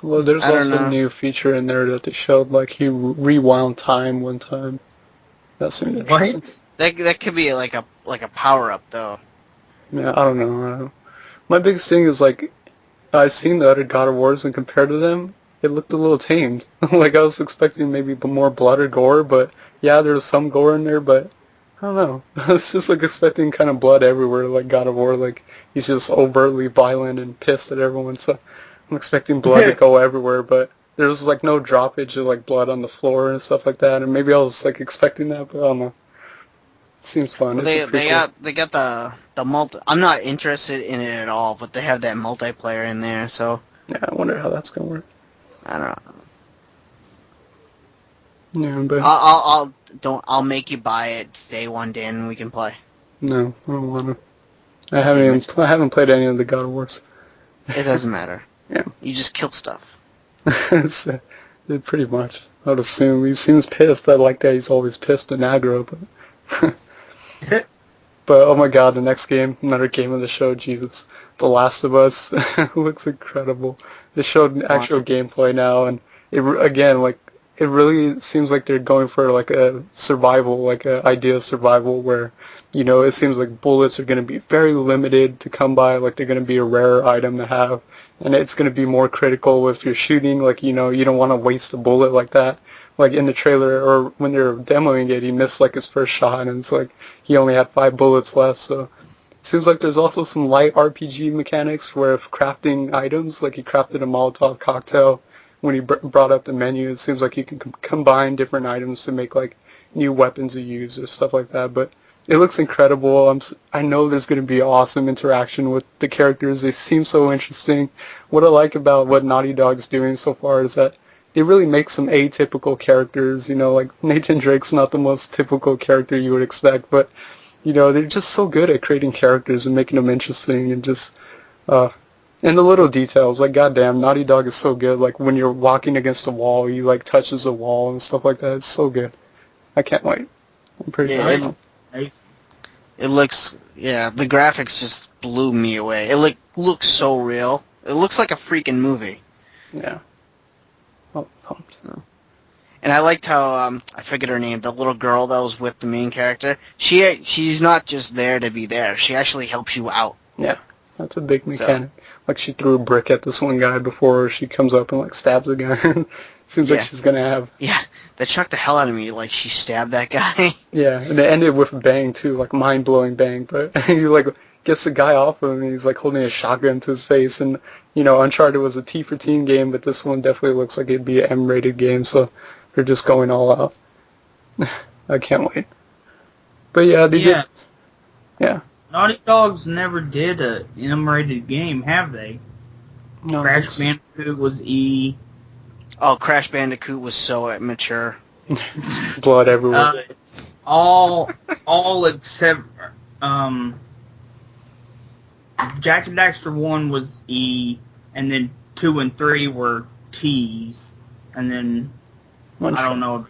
Well, there's I don't also know. a new feature in there that they showed, like he rewound time one time. That seemed interesting. What? That could be like a power up though. Yeah, I don't know. My biggest thing is, like, I've seen the other God of Wars, and compared to them, it looked a little tamed. Like, I was expecting maybe more blood or gore, but yeah, there's some gore in there, but I don't know. I was just, like, expecting kind of blood everywhere, like God of War. Like, he's just overtly violent and pissed at everyone, so I'm expecting blood to go everywhere, but there was, like, no droppage of, like, blood on the floor and stuff like that, and maybe I was, like, expecting that, but I don't know. Seems fun. Well, It's they got the multi. I'm not interested in it at all, but they have that multiplayer in there, so yeah, I wonder how that's gonna work. I don't know. Yeah, but I'll make you buy it day one, Dan, and we can play. no, I don't want to. I haven't played any of the God of Wars. It doesn't matter. Yeah. You just kill stuff. Pretty much. I would assume. He seems pissed. I like that he's always pissed and aggro, but... But, oh my god, the next game, another game of the show, Jesus. The Last of Us looks incredible. They showed actual gameplay now, and it really seems like they're going for like a survival, like a idea of survival where, it seems like bullets are going to be very limited to come by, like they're going to be a rare item to have, and it's going to be more critical if you're shooting, like, you don't want to waste a bullet like that. Like in the trailer, or when they were demoing it, he missed like his first shot, and it's like he only had 5 bullets left, so it seems like there's also some light RPG mechanics where if crafting items, like he crafted a Molotov cocktail when he brought up the menu, it seems like you can combine different items to make like new weapons to use or stuff like that, but it looks incredible. I know there's going to be awesome interaction with the characters. They seem so interesting. What I like about what Naughty Dog's doing so far is that they really make some atypical characters, like Nathan Drake's not the most typical character you would expect, but, they're just so good at creating characters and making them interesting and just, and the little details, like goddamn, Naughty Dog is so good, like when you're walking against a wall, you like touches the wall and stuff like that, it's so good. I can't wait. I'm pretty excited. It looks, the graphics just blew me away. It looks so real. It looks like a freaking movie. Yeah. Oh, pumped. No. And I liked how, I forget her name, the little girl that was with the main character. She's not just there to be there. She actually helps you out. Yeah, that's a big mechanic. Like she threw a brick at this one guy before she comes up and like stabs the guy. Seems like she's gonna have... Yeah, that shocked the hell out of me, like she stabbed that guy. Yeah, and it ended with a bang too, like mind-blowing bang, but he like gets the guy off of him and he's like holding a shotgun to his face, and Uncharted was a T for teen game, but this one definitely looks like it'd be an M-rated game, so they're just going all out. I can't wait. But yeah, they did... Yeah. Naughty Dogs never did a M-rated game, have they? No, Crash Bandicoot was E. Oh, Crash Bandicoot was so immature. Blood everywhere. All except Jack and Daxter 1 was E, and then 2 and 3 were T's, and then I don't know.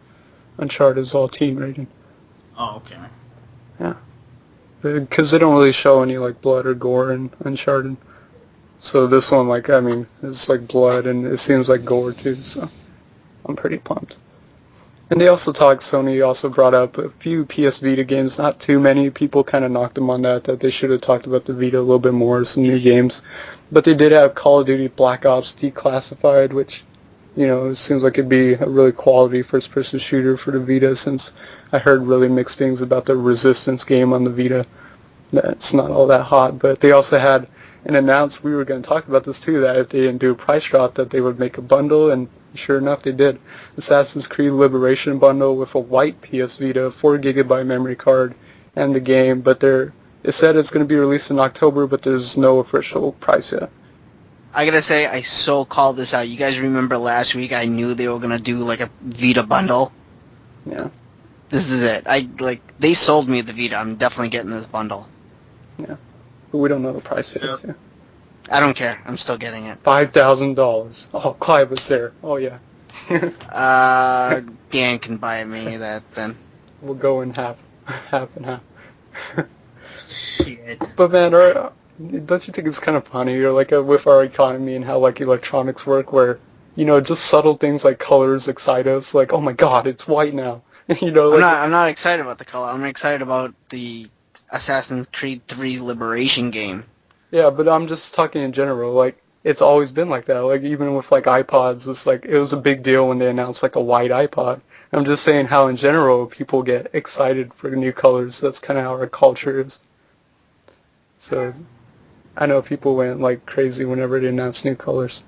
Uncharted is all teen rated. Oh, okay. Yeah. Because they don't really show any like blood or gore in Uncharted. So this one, like, I mean, it's like blood and it seems like gore too, so I'm pretty pumped. And they also Sony also brought up a few PS Vita games, not too many. People kind of knocked them on that they should have talked about the Vita a little bit more, some new games. But they did have Call of Duty Black Ops Declassified, which, it seems like it'd be a really quality first-person shooter for the Vita, since I heard really mixed things about the Resistance game on the Vita. That's not all that hot, but they also had and announced, we were going to talk about this too, that if they didn't do a price drop, that they would make a bundle, and sure enough, they did. Assassin's Creed Liberation bundle with a white PS Vita, 4GB memory card, and the game, but it said it's going to be released in October, but there's no official price yet. I gotta say, I so called this out. You guys remember last week I knew they were going to do like a Vita bundle? Yeah. This is it. They sold me the Vita. I'm definitely getting this bundle. Yeah. But we don't know the price yet. Yeah. I don't care. I'm still getting it. $5,000. Oh, Clive was there. Oh, yeah. Dan can buy me that then. We'll go in half and half. Shit. But man, don't you think it's kind of funny, or like with our economy and how like electronics work, where just subtle things like colors excite us, like, oh my god, it's white now. Like, I'm not excited about the color. I'm excited about the Assassin's Creed 3 Liberation game. Yeah, but I'm just talking in general. Like, it's always been like that. Like, even with like iPods, it's like it was a big deal when they announced like a white iPod. I'm just saying how in general people get excited for new colors. That's kind of how our culture is. So, I know people went like crazy whenever they announced new colors.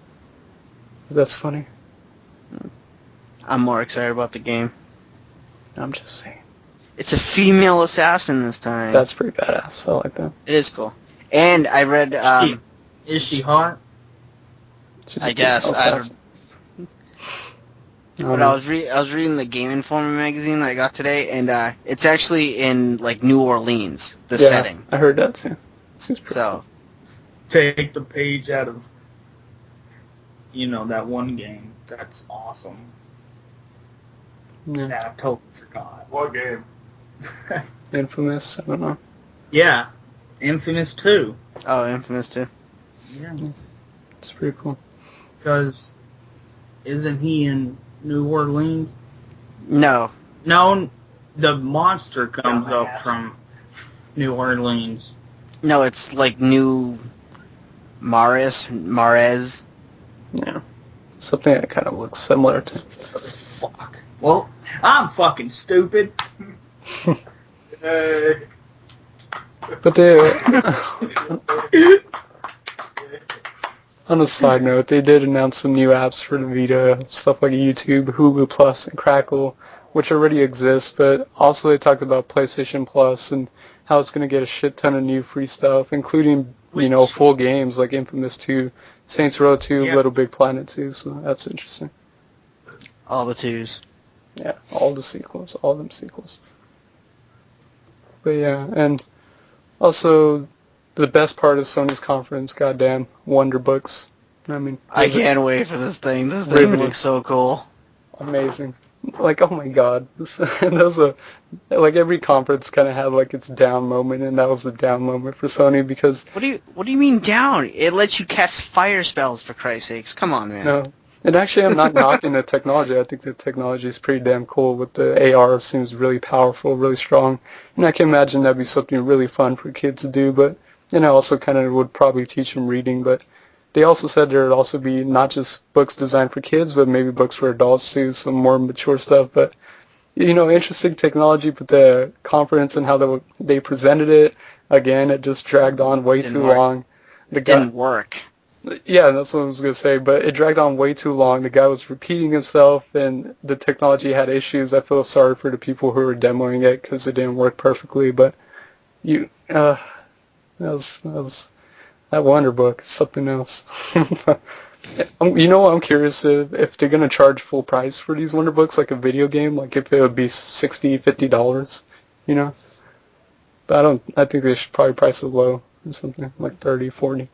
That's funny. I'm more excited about the game. I'm just saying. It's a female assassin this time. That's pretty badass. I like that. It is cool. And I read, Is she hot? I guess. I don't... But I was reading the Game Informer magazine that I got today, and it's actually in like New Orleans, the setting. I heard that too. Seems pretty So, Take the page out of, that one game. That's awesome. cool. Yeah. That I totally forgot. What game? Infamous, I don't know. Yeah, Infamous 2. oh, Infamous too. Yeah, It's pretty cool. because isn't he in New Orleans? No, No, the monster comes up from New Orleans. no, it's like New Mares. Yeah. Something that kind of looks similar to. Fuck. Well, I'm fucking stupid. But they, on a side note, they did announce some new apps for the Vita, stuff like YouTube, Hulu Plus, and Crackle, which already exist, but also they talked about PlayStation Plus and how it's going to get a shit ton of new free stuff, including, full games like Infamous 2, Saints Row 2, Yeah. Little Big Planet 2, so that's interesting. All the twos. Yeah, all the sequels, all them sequels. But yeah, and also the best part of Sony's conference, goddamn, Wonder Books. I mean, I can't wait for this thing. This thing Riveting. looks so cool. amazing. Like, oh my god, that was like every conference kind of had like its down moment, and that was a down moment for Sony because What do you mean down? It lets you cast fire spells, for Christ's sakes. Come on, man. no. And actually, I'm not knocking the technology. I think the technology is pretty damn cool. With the AR, seems really powerful, really strong, and I can imagine that'd be something really fun for kids to do. But also kind of would probably teach them reading. But they also said there would also be not just books designed for kids, but maybe books for adults too, some more mature stuff. But interesting technology. But the conference and how they presented it, again, it just dragged on way Didn't too work. long. It didn't work. Yeah, that's what I was going to say, but it dragged on way too long. The guy was repeating himself, and the technology had issues. I feel sorry for the people who were demoing it because it didn't work perfectly, but that Wonder Book is something else. I'm curious if they're going to charge full price for these Wonder Books, like a video game, like if it would be $60, $50, But I think they should probably price it low or something, like 30, 40.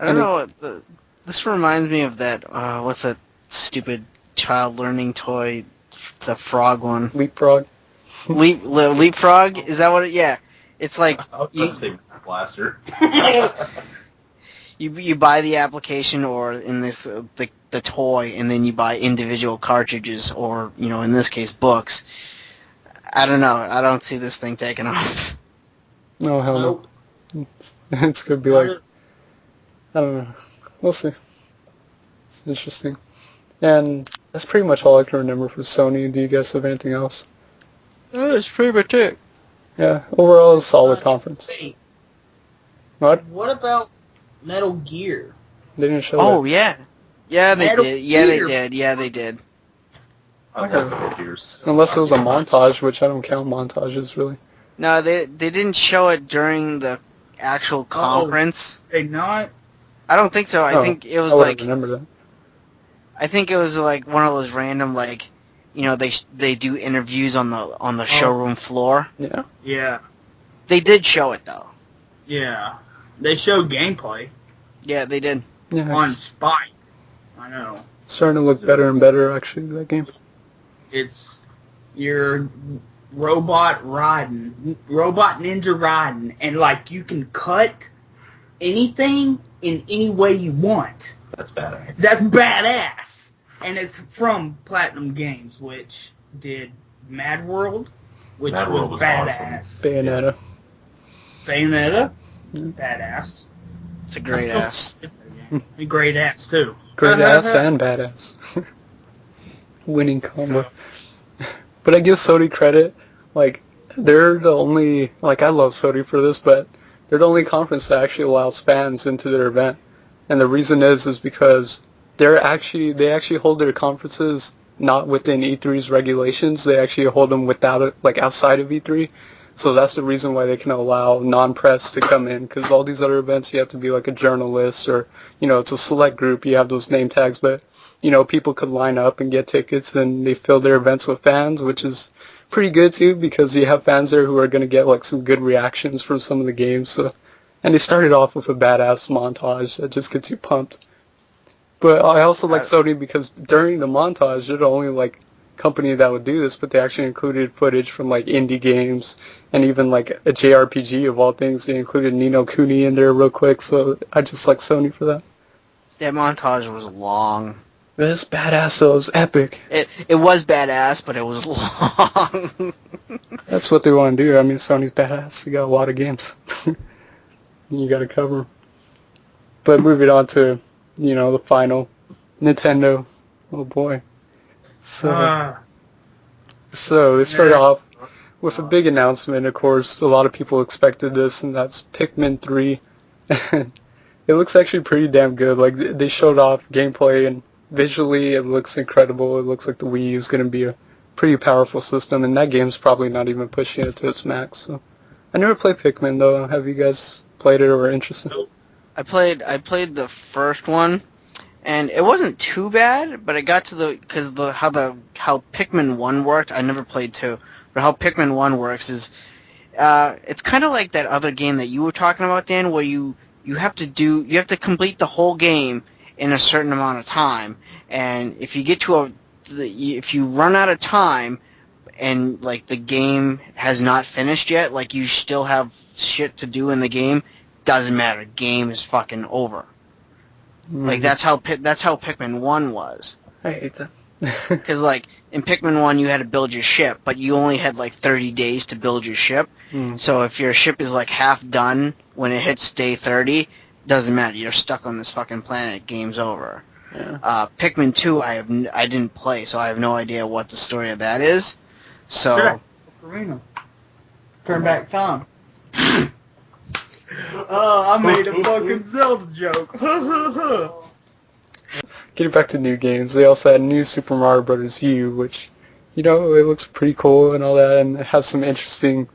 I don't know. This reminds me of that. What's that stupid child learning toy? The frog one. Leapfrog. Leapfrog? Is that what it? Yeah. It's like I was about to say Blaster. you buy the application, or in this the toy, and then you buy individual cartridges, or in this case books. I don't know. I don't see this thing taking off. No, hell no. It's going to be like, I don't know. We'll see. It's interesting. And that's pretty much all I can remember for Sony. Do you guys have anything else? That's pretty much it. Yeah, overall, a solid conference. Wait, What? what about Metal Gear? They didn't show Oh that. yeah. Yeah, they Metal did. Yeah, they Gear. did. Yeah, they did. I love Metal Gears. Unless it was a montage, which I don't count montages, really. No, they didn't show it during the actual conference. They not? I don't think so. I Oh, think it was I wouldn't like remember that. I think it was like one of those random they do interviews on the showroom floor. Yeah. Yeah. They did show it though. Yeah. They showed gameplay Yeah, they did. Yeah. on Spike. I know. Starting to look better and better, actually, that game. It's your robot ninja riding, and like you can cut anything in any way you want. That's badass. That's badass. And it's from Platinum Games, which did Mad World, which Mad World was was badass. awesome. Bayonetta. Bayonetta, Yeah. badass. It's a great ass. A great ass too. Great ass and badass. Winning combo. But I give Sony credit. Like, they're the only... Like, I love Sony for this, but they're the only conference that actually allows fans into their event. And the reason is because they actually hold their conferences not within E3's regulations. They actually hold them without it, like outside of E3. So that's the reason why they can allow non-press to come in, because all these other events you have to be like a journalist or, it's a select group, you have those name tags, but, people could line up and get tickets and they fill their events with fans, which is pretty good too, because you have fans there who are going to get like some good reactions from some of the games. So, and they started off with a badass montage that just gets you pumped. But I also like Sony because during the montage, they're the only like company that would do this, but they actually included footage from like indie games and even like a JRPG of all things. They included Ni no Kuni in there real quick, so I just like Sony for that. That montage was long. It was badass though, it was epic. It was badass, but it was long. That's what they want to do. I mean, Sony's badass. They got a lot of games. You got to cover 'em. But moving on to, the final, Nintendo. Oh boy. So it started off with a big announcement. Of course, a lot of people expected this, and that's Pikmin 3. And it looks actually pretty damn good. Like, they showed off gameplay, and visually it looks incredible. It looks like the Wii U is going to be a pretty powerful system, and that game's probably not even pushing it to its max. So, I never played Pikmin, though. Have you guys played it or interested? I played the first one, and it wasn't too bad, but it got to how Pikmin 1 worked. I never played 2, but how Pikmin 1 works is it's kind of like that other game that you were talking about, Dan, where you have to complete the whole game in a certain amount of time, and if you get to if you run out of time and like the game has not finished yet, like you still have shit to do in the game, doesn't matter. Game is fucking over. Mm-hmm. Like that's how Pikmin 1 was. I hate that. Because like in Pikmin 1 you had to build your ship, but you only had like 30 days to build your ship. Mm. So if your ship is like half done when it hits day 30, doesn't matter. You're stuck on this fucking planet. Game's over. Yeah. Pikmin 2 I didn't play, so I have no idea what the story of that is. So. Sure. Arena. Turn back time. Oh, I made a fucking Zelda joke. Getting back to new games, they also had new Super Mario Bros. U, which, it looks pretty cool and all that, and it has some interesting,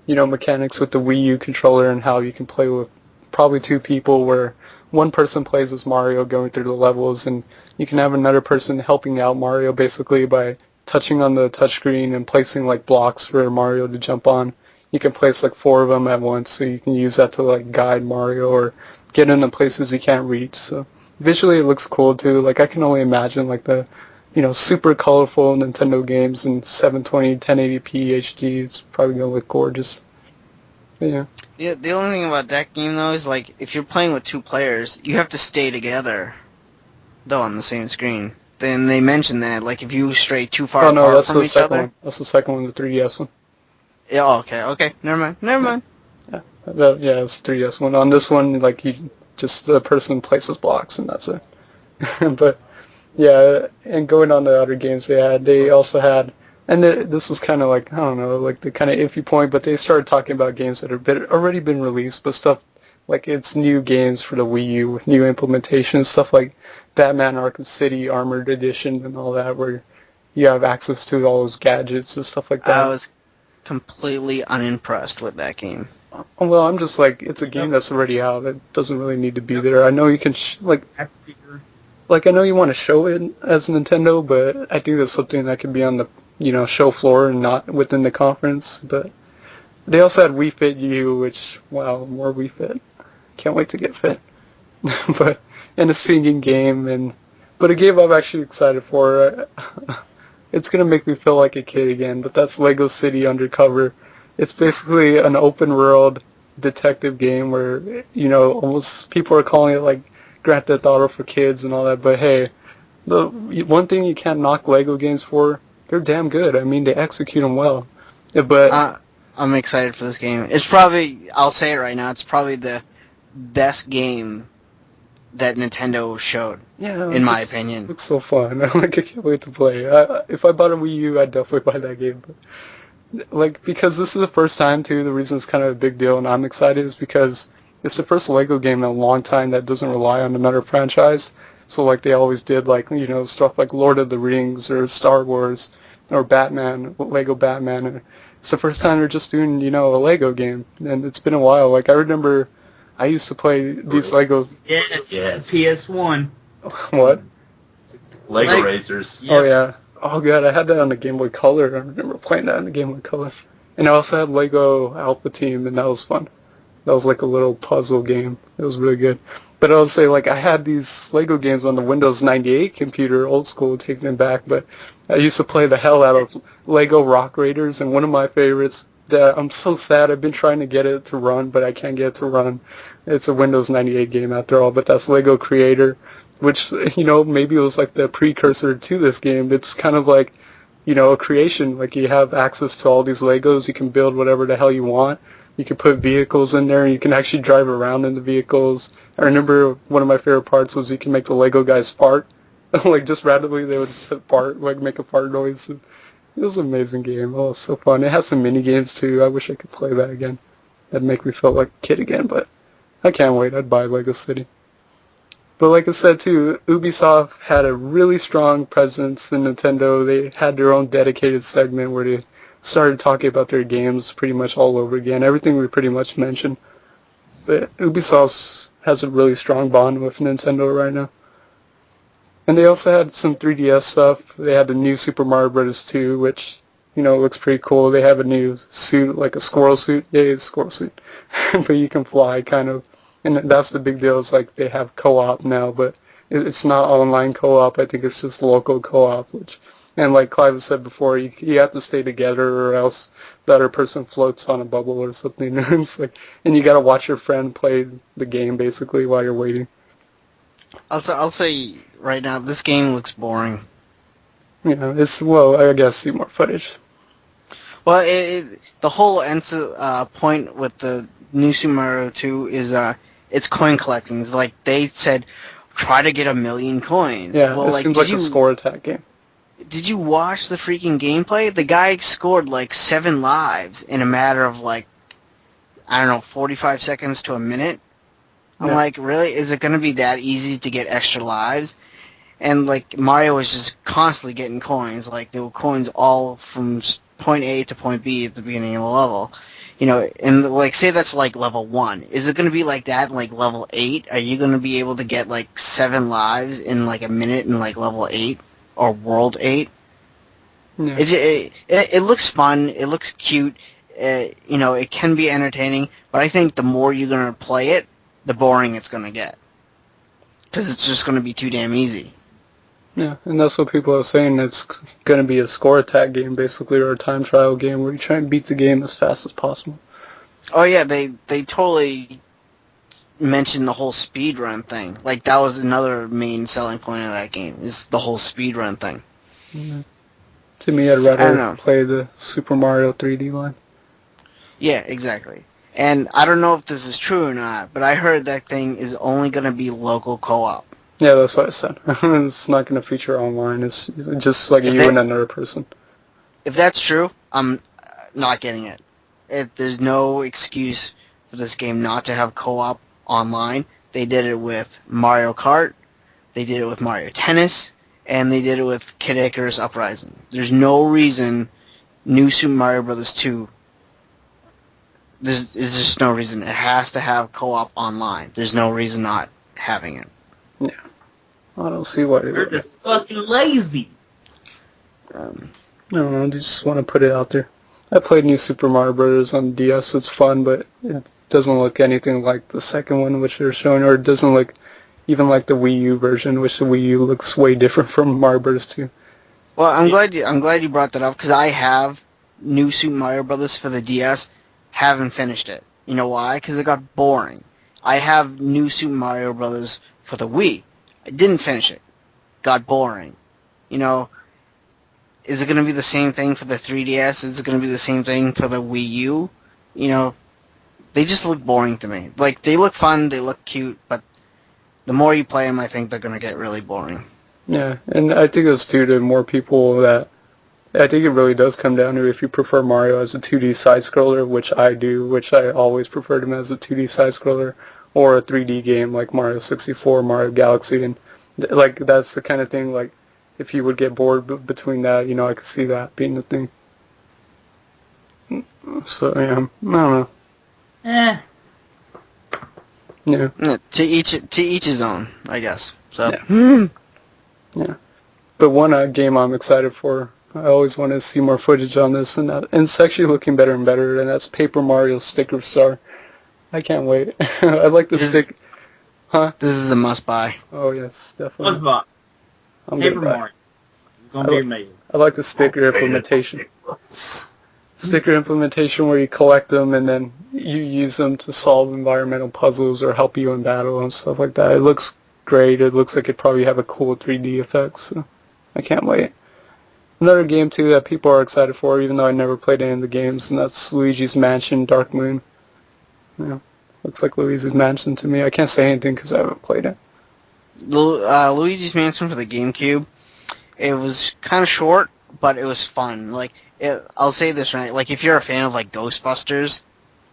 mechanics with the Wii U controller and how you can play with probably 2 people, where one person plays as Mario going through the levels, and you can have another person helping out Mario basically by touching on the touchscreen and placing like blocks for Mario to jump on. You can place like 4 of them at once, so you can use that to like guide Mario or get into places he can't reach. So visually it looks cool too. Like I can only imagine like the, super colorful Nintendo games in 720, 1080p HD. It's probably gonna look gorgeous. But, yeah. Yeah. The only thing about that game though is like if you're playing with 2 players, you have to stay together, though on the same screen. Then they mentioned that like if you stray too far apart from each other. One. That's the second one, the 3DS one. Yeah, oh, okay. Never mind. Yeah, it's the 3DS one. On this one, like, the person places blocks, and that's it. But, yeah, and going on to other games they also had, and this was kind of like, I don't know, like the kind of iffy point, but they started talking about games that have already been released, but stuff like it's new games for the Wii U with new implementations, stuff like Batman Arkham City Armored Edition and all that, where you have access to all those gadgets and stuff like that. I was completely unimpressed with that game. Well, I'm just like, it's a game that's already out. It doesn't really need to be there. I know you can, I know you want to show it as Nintendo, but I think that's something that can be on the, show floor and not within the conference. But they also had Wii Fit U, which, wow, more Wii Fit. Can't wait to get fit. But, and a singing game, but a game I'm actually excited for. It's going to make me feel like a kid again, but that's Lego City Undercover. It's basically an open world detective game where, almost people are calling it like Grand Theft Auto for kids and all that, but hey, the one thing you can't knock Lego games for, they're damn good. I mean, they execute them well. But I'm excited for this game. It's probably, I'll say it right now, it's probably the best game that Nintendo showed, in my opinion. It's so fun. I can't wait to play. If I bought a Wii U, I'd definitely buy that game. But, because this is the first time, too, the reason it's kind of a big deal and I'm excited is because it's the first Lego game in a long time that doesn't rely on another franchise. So, like, they always did, like, stuff like Lord of the Rings or Star Wars or Batman, Lego Batman. it's the first time they're just doing, a Lego game, and it's been a while. Like, I remember I used to play these Legos. Yes. PS1. What? Lego Racers. Yep. Oh, yeah. Oh, God, I had that on the Game Boy Color. I remember playing that on the Game Boy Color. And I also had Lego Alpha Team, and that was fun. That was like a little puzzle game. It was really good. But I would say, like, I had these Lego games on the Windows 98 computer, old school, taking it back, but I used to play the hell out of Lego Rock Raiders, and one of my favorites that I'm so sad, I've been trying to get it to run, but I can't get it to run. It's a Windows 98 game after all, but that's Lego Creator, which, maybe it was like the precursor to this game. It's kind of like, a creation. Like, you have access to all these Legos, you can build whatever the hell you want. You can put vehicles in there, and you can actually drive around in the vehicles. I remember one of my favorite parts was you can make the Lego guys fart. Like, just randomly, they would just fart, like, make a fart noise. It was an amazing game. Oh, it was so fun. It has some mini games, too. I wish I could play that again. That'd make me feel like a kid again, but I can't wait. I'd buy Lego City. But like I said, too, Ubisoft had a really strong presence in Nintendo. They had their own dedicated segment where they started talking about their games pretty much all over again. Everything we pretty much mentioned. But Ubisoft has a really strong bond with Nintendo right now. And they also had some 3DS stuff. They had the new Super Mario Bros. 2, which, looks pretty cool. They have a new suit, like a squirrel suit. Yeah, it's a squirrel suit. But you can fly, kind of. And that's the big deal. It's like they have co-op now, but it's not online co-op. I think it's just local co-op, and like Clive said before, you have to stay together or else the other person floats on a bubble or something. It's like, and you got to watch your friend play the game basically while you're waiting. I'll say right now, this game looks boring. I guess see more footage. Well, the whole point with the new Super Mario 2 is it's coin collecting. It's like they said, try to get 1 million coins. Yeah, well, it seems like a score attack game. Did you watch the freaking gameplay? The guy scored like 7 lives in a matter of like, I don't know, 45 seconds to a minute. I'm like, really? Is it going to be that easy to get extra lives? And like Mario was just constantly getting coins. Like there were coins all from point A to point B at the beginning of the level. And like say that's like level 1. Is it going to be like that in like level 8? Are you going to be able to get like 7 lives in like a minute in like level 8? Or World 8. Yeah. It looks fun. It looks cute. It can be entertaining. But I think the more you're going to play it, the boring it's going to get. Because it's just going to be too damn easy. Yeah, and that's what people are saying. It's going to be a score attack game, basically, or a time trial game where you try and beat the game as fast as possible. Oh, yeah, they totally mentioned the whole speedrun thing. Like, that was another main selling point of that game, is the whole speedrun thing. Mm-hmm. To me, I'd rather play the Super Mario 3D line. Yeah, exactly. And I don't know if this is true or not, but I heard that thing is only going to be local co-op. Yeah, that's what I said. It's not going to feature online. It's just like you and another person. If that's true, I'm not getting it. There's no excuse for this game not to have co-op online. They did it with Mario Kart, they did it with Mario Tennis, and they did it with Kid Icarus Uprising. There's no reason New Super Mario Bros. 2, there's just no reason. It has to have co-op online. There's no reason not having it. Yeah. I don't see why they They're just fucking lazy. I don't know, they just want to put it out there. I played New Super Mario Bros. On DS. It's fun, but it doesn't look anything like the second one, which they're showing, or it doesn't look even like the Wii U version, which the Wii U looks way different from Mario Bros. 2. Well, I'm glad you brought that up, because I have New Super Mario Bros. For the DS, haven't finished it. You know why? Because it got boring. I have New Super Mario Bros. For the Wii. I didn't finish it. Got boring. Is it going to be the same thing for the 3DS? Is it going to be the same thing for the Wii U? They just look boring to me. Like, they look fun, they look cute, but the more you play them, I think they're going to get really boring. Yeah, and I think it's due to more people that... I think it really does come down to if you prefer Mario as a 2D side-scroller, which I do, which I always preferred him as a 2D side-scroller, or a 3D game like Mario 64, Mario Galaxy, and like that's the kind of thing, like, if you would get bored between that, I could see that being the thing. So yeah, I don't know. Eh. Yeah. Yeah, to each his own, I guess. So. Yeah. But one game I'm excited for, I always want to see more footage on this, and it's actually looking better and better, and that's Paper Mario Sticker Star. I can't wait. I like the This- stick. Huh? This is a must-buy. Oh yes, What's definitely. about I'm Paper gonna buy it. Mario? It's gonna be amazing. I like the sticker implementation. Sticker implementation where you collect them and then you use them to solve environmental puzzles or help you in battle and stuff like that. It looks great. It looks like it probably have a cool 3D effect, so I can't wait. Another game too that people are excited for, even though I never played any of the games, and that's Luigi's Mansion Dark Moon. Yeah, looks like Luigi's Mansion to me. I can't say anything because I haven't played it. Luigi's Mansion for the GameCube. It was kind of short, but it was fun. Like, I'll say this right. Like, if you're a fan of like Ghostbusters,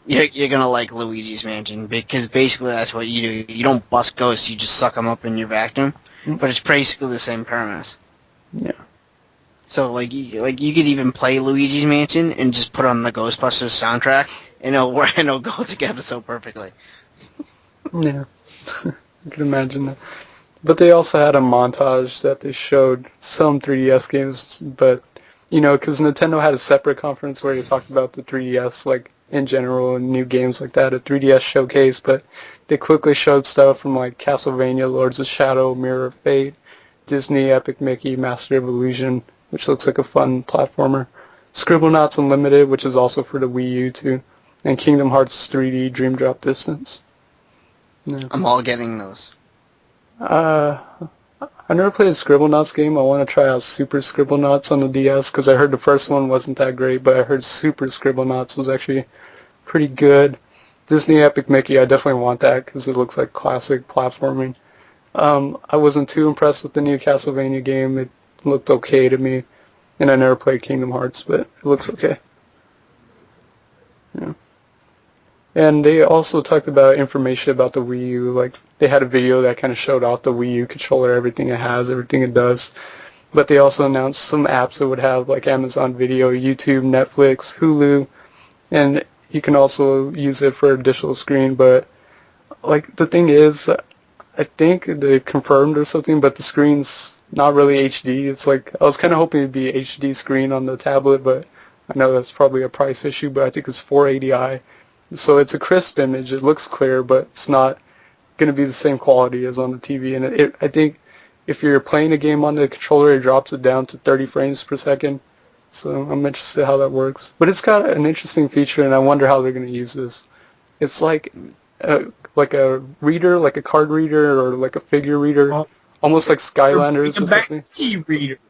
you're gonna like Luigi's Mansion because basically that's what you do. You don't bust ghosts. You just suck them up in your vacuum. But it's basically the same premise. Yeah. So like you could even play Luigi's Mansion and just put on the Ghostbusters soundtrack, and it'll go together so perfectly. Yeah. I can imagine that. But they also had a montage that they showed some 3DS games, but, you know, because Nintendo had a separate conference where they talked about the 3DS, like, in general, and new games like that, a 3DS showcase, but they quickly showed stuff from, like, Castlevania, Lords of Shadow, Mirror of Fate, Disney, Epic Mickey, Master of Illusion, which looks like a fun platformer, Scribblenauts Unlimited, which is also for the Wii U, too, and Kingdom Hearts 3D Dream Drop Distance. Yeah. I'm all getting those. I never played a Scribblenauts game. I want to try out Super Scribblenauts on the DS because I heard the first one wasn't that great, but I heard Super Scribblenauts was actually pretty good. Disney Epic Mickey, I definitely want that because it looks like classic platforming. I wasn't too impressed with the new Castlevania game. It looked okay to me, and I never played Kingdom Hearts, but it looks okay. Yeah. And they also talked about information about the Wii U, like they had a video that kind of showed off the Wii U controller, everything it has, everything it does. But they also announced some apps that would have like Amazon Video, YouTube, Netflix, Hulu, and you can also use it for additional screen. But like the thing is, I think they confirmed or something, but the screen's not really HD. It's like I was kind of hoping it'd be HD screen on the tablet, but I know that's probably a price issue. But I think it's 480i. So it's a crisp image. It looks clear, but it's not going to be the same quality as on the TV. And I think if you're playing a game on the controller, it drops it down to 30 frames per second. So I'm interested how that works. But it's got an interesting feature, and I wonder how they're going to use this. It's like a reader, like a card reader or like a figure reader, almost like Skylanders or something. Reader.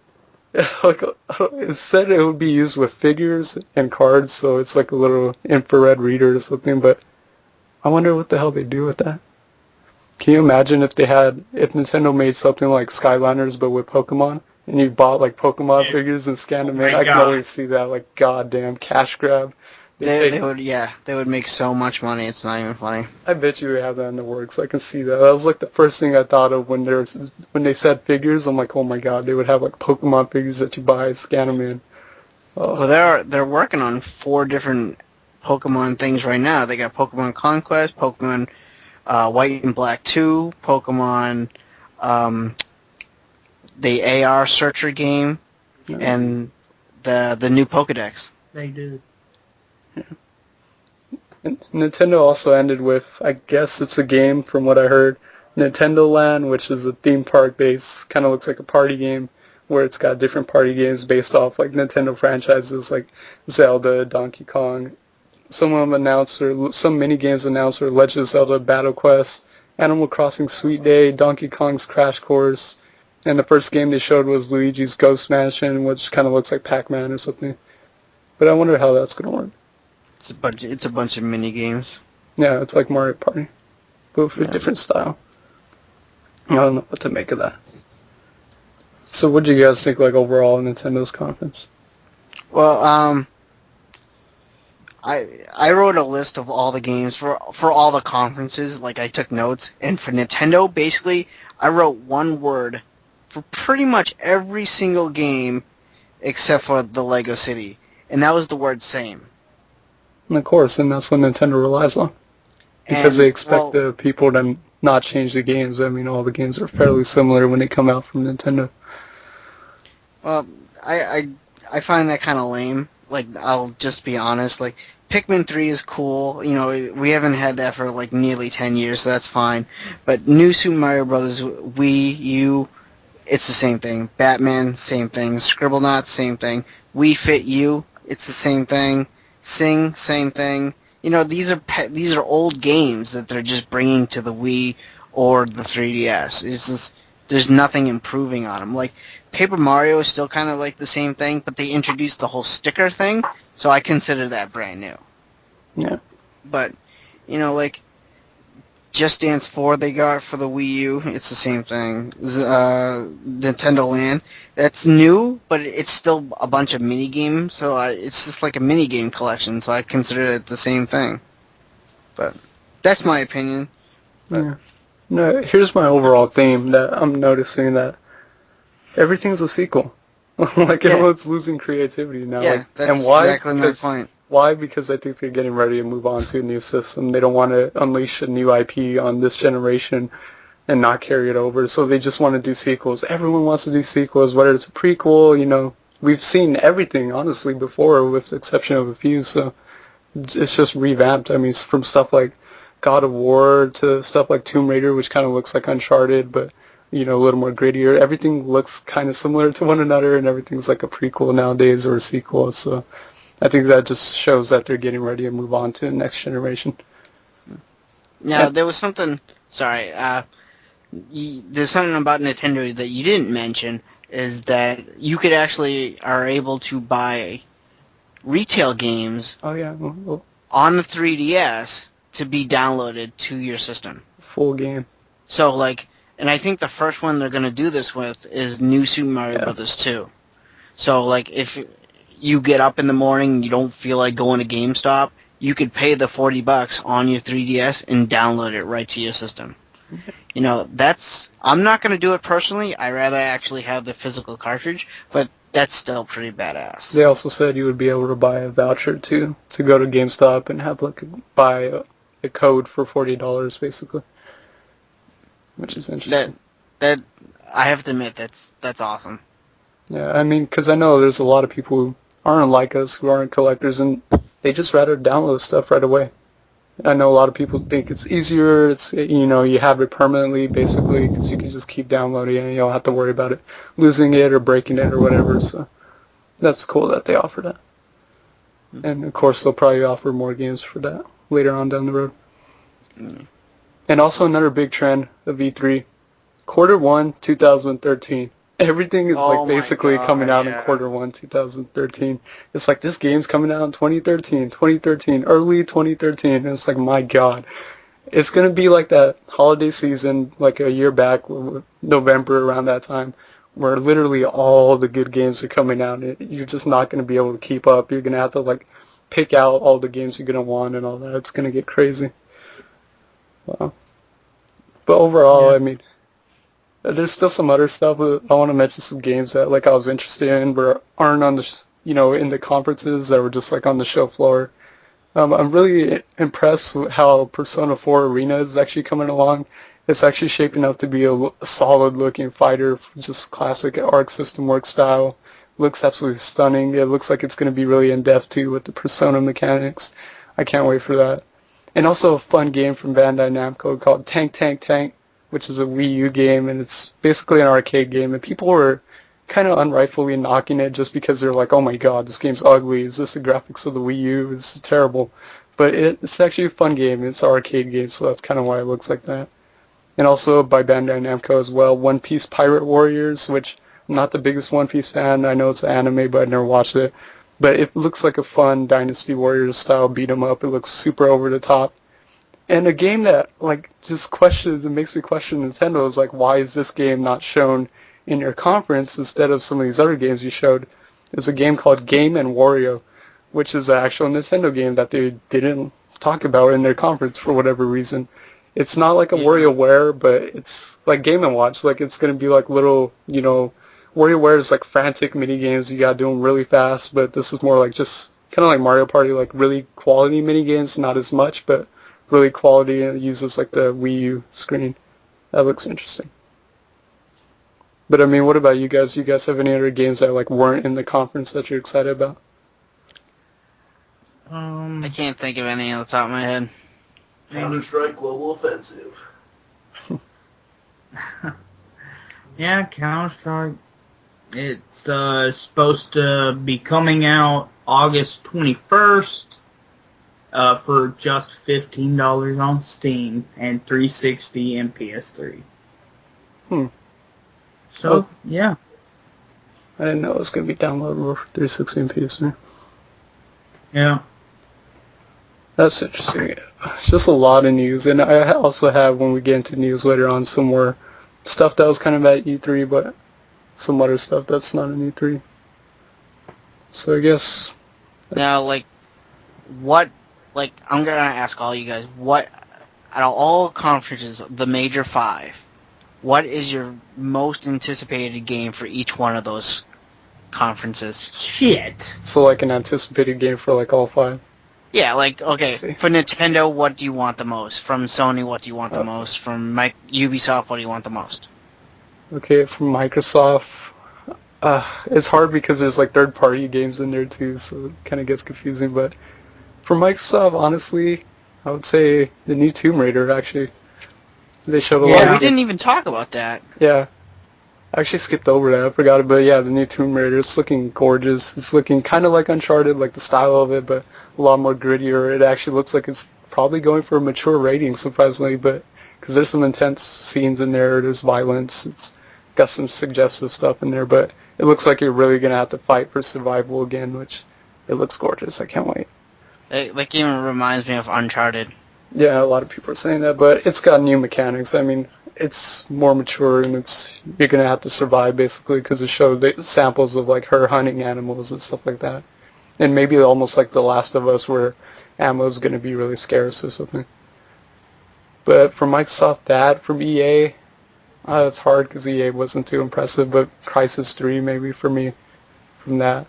Like it said it would be used with figures and cards, so it's like a little infrared reader or something, but I wonder what the hell they do with that. Can you imagine if Nintendo made something like Skylanders but with Pokemon, and you bought like Pokemon figures and scanned them in? I can always see that, like, goddamn cash grab. They would make so much money, it's not even funny. I bet you they have that in the works. I can see that. That was like the first thing I thought of when they said figures. I'm like, oh my god, they would have like Pokemon figures that you buy, scan them in. Well, they're working on 4 different Pokemon things right now. They got Pokemon Conquest, Pokemon White and Black 2, Pokemon the AR Searcher game, and the new Pokedex. They do. And Nintendo also ended with, I guess it's a game from what I heard, Nintendo Land, which is a theme park based, kind of looks like a party game, where it's got different party games based off like Nintendo franchises like Zelda, Donkey Kong. Some of them announced, or some mini games announced, were Legend of Zelda Battle Quest, Animal Crossing Sweet Day, Donkey Kong's Crash Course, and the first game they showed was Luigi's Ghost Mansion, which kind of looks like Pac-Man or something. But I wonder how that's going to work. It's a bunch of mini games. Yeah, it's like Mario Party, but with a different style. I don't know what to make of that. So what do you guys think, like, overall, of Nintendo's conference? Well, I wrote a list of all the games for all the conferences. Like, I took notes, and for Nintendo, basically, I wrote one word for pretty much every single game except for the Lego City, and that was the word same. And of course, and that's what Nintendo relies on. Because And, they expect the people to not change the games. I mean, all the games are fairly similar when they come out from Nintendo. Well, I find that kind of lame. Like, I'll just be honest. Like, Pikmin 3 is cool. You know, we haven't had that for like nearly 10 years, so that's fine. But New Super Mario Bros. Wii U, it's the same thing. Batman, same thing. Scribblenauts, same thing. Wii Fit U, it's the same thing. Sing, same thing. You know, these are old games that they're just bringing to the Wii or the 3DS. It's just there's nothing improving on them. Like Paper Mario is still kind of like the same thing, but they introduced the whole sticker thing, so I consider that brand new. Yeah. But you know, like Just Dance 4 they got for the Wii U, it's the same thing. Nintendo Land, that's new, but it's still a bunch of mini games, so it's just like a mini game collection, so I consider it the same thing. But that's my opinion. Yeah. No, here's my overall theme that I'm noticing that everything's a sequel. Like everyone's losing creativity now. Yeah, like, that's and why? exactly my point. Why? Because I think they're getting ready to move on to a new system. They don't want to unleash a new IP on this generation and not carry it over. So they just want to do sequels. Everyone wants to do sequels, whether it's a prequel, you know. We've seen everything, honestly, before, with the exception of a few. So it's just revamped. I mean, from stuff like God of War to stuff like Tomb Raider, which kind of looks like Uncharted, but, you know, a little more grittier. Everything looks kind of similar to one another, and everything's like a prequel nowadays or a sequel. So I think that just shows that they're getting ready to move on to the next generation. Now, there was something, sorry, there's something about Nintendo that you didn't mention, is that you could actually are able to buy retail games Oh, yeah. Well, on the 3DS to be downloaded to your system. full game. So, like, and I think the first one they're going to do this with is New Super Mario Bros. 2. So, like, if you get up in the morning and you don't feel like going to GameStop, you could pay the $40 on your 3DS and download it right to your system. You know, I'm not going to do it personally. I rather actually have the physical cartridge, but that's still pretty badass. They also said you would be able to buy a voucher, too, to go to GameStop and have, like, buy a code for $40, basically. Which is interesting. That I have to admit, that's awesome. Yeah, I mean, because I know there's a lot of people who aren't like us, who aren't collectors, and they just rather download stuff right away. I know a lot of people think it's easier, it's, you know, you have it permanently, basically, because you can just keep downloading it and you don't have to worry about it losing it or breaking it or whatever, so that's cool that they offer that. And, of course, they'll probably offer more games for that later on down the road. And also another big trend of E3, Q1 2013. Everything is like basically coming out in Q1 2013. It's like this game's coming out in 2013, early 2013. And it's like, my God. It's going to be like that holiday season, like a year back, November, around that time, where literally all the good games are coming out. You're just not going to be able to keep up. You're going to have to, like, pick out all the games you're going to want and all that. It's going to get crazy. Wow. But overall, I mean, there's still some other stuff. I want to mention some games that, like, I was interested in but aren't on the, you know, in the conferences, that were just, like, on the show floor. I'm really impressed with how Persona 4 Arena is actually coming along. It's actually shaping up to be a solid-looking fighter, just classic Arc System Works style. Looks absolutely stunning. It looks like it's going to be really in-depth, too, with the Persona mechanics. I can't wait for that. And also a fun game from Bandai Namco called Tank Tank Tank, which is a Wii U game, and it's basically an arcade game, and people were kind of unrightfully knocking it just because they're like, oh my God, this game's ugly, is this the graphics of the Wii U, it's terrible. But it's actually a fun game, it's an arcade game, so that's kind of why it looks like that. And also by Bandai Namco as well, One Piece Pirate Warriors, which I'm not the biggest One Piece fan, I know it's an anime, but I never watched it. But it looks like a fun Dynasty Warriors style beat 'em up, it looks super over the top. And a game that, like, just questions, it makes me question Nintendo, is like, why is this game not shown in your conference instead of some of these other games you showed? There's a game called Game & Wario, which is an actual Nintendo game that they didn't talk about in their conference for whatever reason. It's not like a WarioWare, but it's like Game & Watch. Like, it's going to be like little, you know, WarioWare is like frantic mini games. You got to do them really fast, but this is more like just kind of like Mario Party, like really quality mini games, not as much, but really quality, and it uses like the Wii U screen. That looks interesting. But I mean, what about you guys? You guys have any other games that like weren't in the conference that you're excited about? I can't think of any on the top of my head. Counter-Strike Global Offensive. Yeah, Counter-Strike. It's supposed to be coming out August 21st for just $15 on Steam and $360 and PS3. So, yeah. I didn't know it was going to be downloadable for 360 and PS3. Yeah. That's interesting. It's just a lot of news, and I also have, when we get into news later on, some more stuff that was kind of at E3, but some other stuff that's not in E3. So I guess... Now, like, what, like, I'm going to ask all you guys, what, out of all conferences, the major 5, what is your most anticipated game for each one of those conferences? Shit. So like an anticipated game for like all 5? Yeah, like, okay, Let's see. for Nintendo, what do you want the most? From Sony, what do you want the most? From Ubisoft, what do you want the most? Okay, from Microsoft, it's hard because there's like third-party games in there too, so it kind of gets confusing. But for Microsoft, honestly, I would say the new Tomb Raider. Actually, they showed a lot. Yeah, of we didn't even talk about that. Yeah, I actually skipped over that. I forgot it, but yeah, the new Tomb Raider. It's looking gorgeous. It's looking kind of like Uncharted, like the style of it, but a lot more grittier. It actually looks like it's probably going for a mature rating, surprisingly, but because there's some intense scenes in there. There's violence. It's got some suggestive stuff in there, but it looks like you're really going to have to fight for survival again, which it looks gorgeous. I can't wait. That game reminds me of Uncharted. Yeah, a lot of people are saying that, but it's got new mechanics. I mean, it's more mature, and you're going to have to survive, basically, because it showed the samples of, like, her hunting animals and stuff like that. And maybe almost like The Last of Us, where ammo is going to be really scarce or something. But from Microsoft, from EA, it's hard because EA wasn't too impressive, but Crysis 3 maybe for me from that.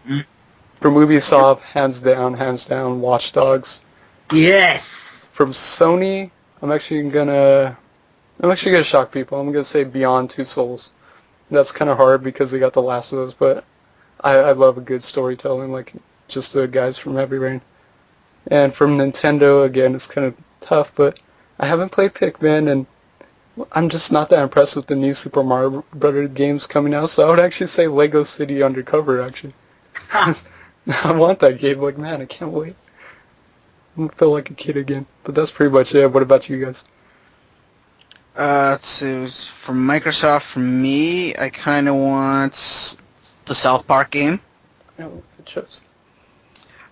From Ubisoft, hands down, Watch Dogs. Yes! From Sony, I'm actually gonna shock people. I'm gonna say Beyond Two Souls. That's kind of hard because they got The Last of Us, but I love a good storytelling, like just the guys from Heavy Rain. And from Nintendo, again, it's kind of tough, but I haven't played Pikmin, and I'm just not that impressed with the new Super Mario Brothers games coming out, so I would actually say Lego City Undercover, actually. I want that game, like, man, I can't wait. I feel like a kid again. But that's pretty much it. What about you guys? Let's see, from Microsoft, for me, I kind of want the South Park game. Oh, good choice.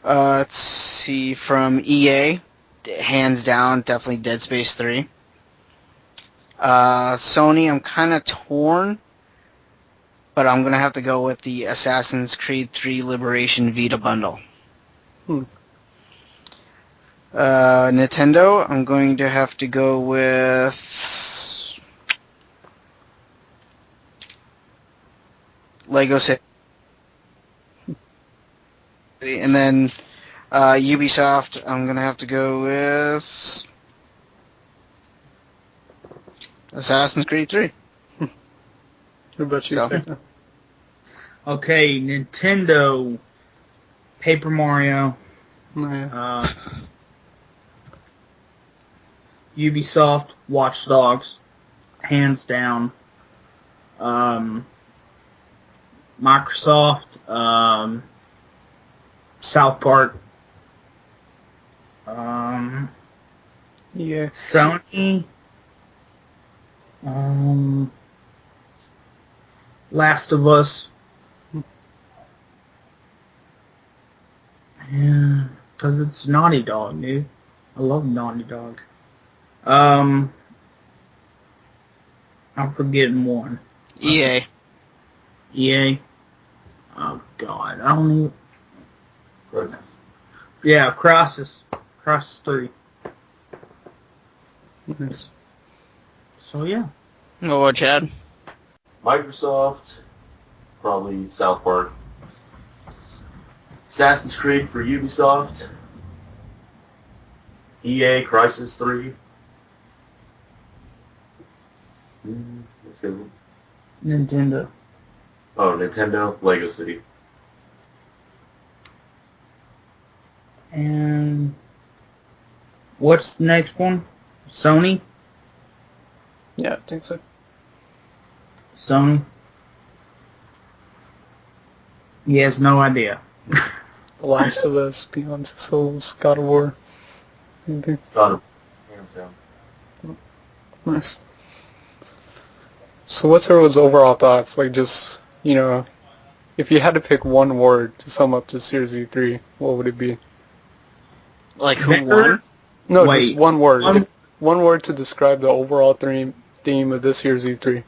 Let's see, from EA, hands down, definitely Dead Space 3. Sony, I'm kind of torn, but I'm going to have to go with the Assassin's Creed 3 Liberation Vita bundle. Nintendo, I'm going to have to go with Lego City. And then Ubisoft, I'm going to have to go with Assassin's Creed 3. What about you, So. Santa? Okay, Nintendo, Paper Mario, Oh, yeah. Ubisoft, Watch Dogs, hands down. Microsoft, South Park, Yeah. Sony, Last of Us. Yeah, because it's Naughty Dog, dude. I love Naughty Dog. I'm forgetting one. EA. EA. Oh God, I don't even. Yeah, Crysis 3. Nice. So yeah. Oh, what, Chad? Microsoft, probably South Park. Assassin's Creed for Ubisoft. EA Crisis 3. Let's see. Nintendo. Oh, Nintendo, Lego City. And what's the next one? Sony? Yeah, I think so. Sony? He has no idea. The Last of Us, Beyond Two Souls, God of War. Anything? God of hands down. Nice. So what's everyone's overall thoughts? Like just, if you had to pick one word to sum up to Series E3, what would it be? Like who Better? won? No, Wait, just one word. one- One word to describe the overall theme of this year's E3.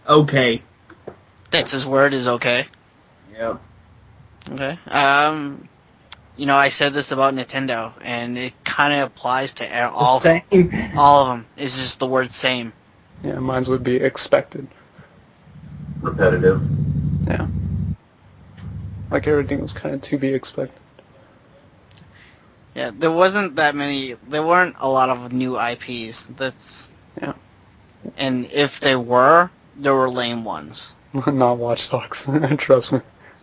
Okay. That's his word is okay. Yep. Okay. I said this about Nintendo, and it kind of applies to all Same. of them. It's just the word same. Yeah, mine would be expected. Repetitive. Yeah. Like everything was kind of to be expected. Yeah, there weren't a lot of new IPs. Yeah. And if there were lame ones. Not Watch Dogs. Trust me.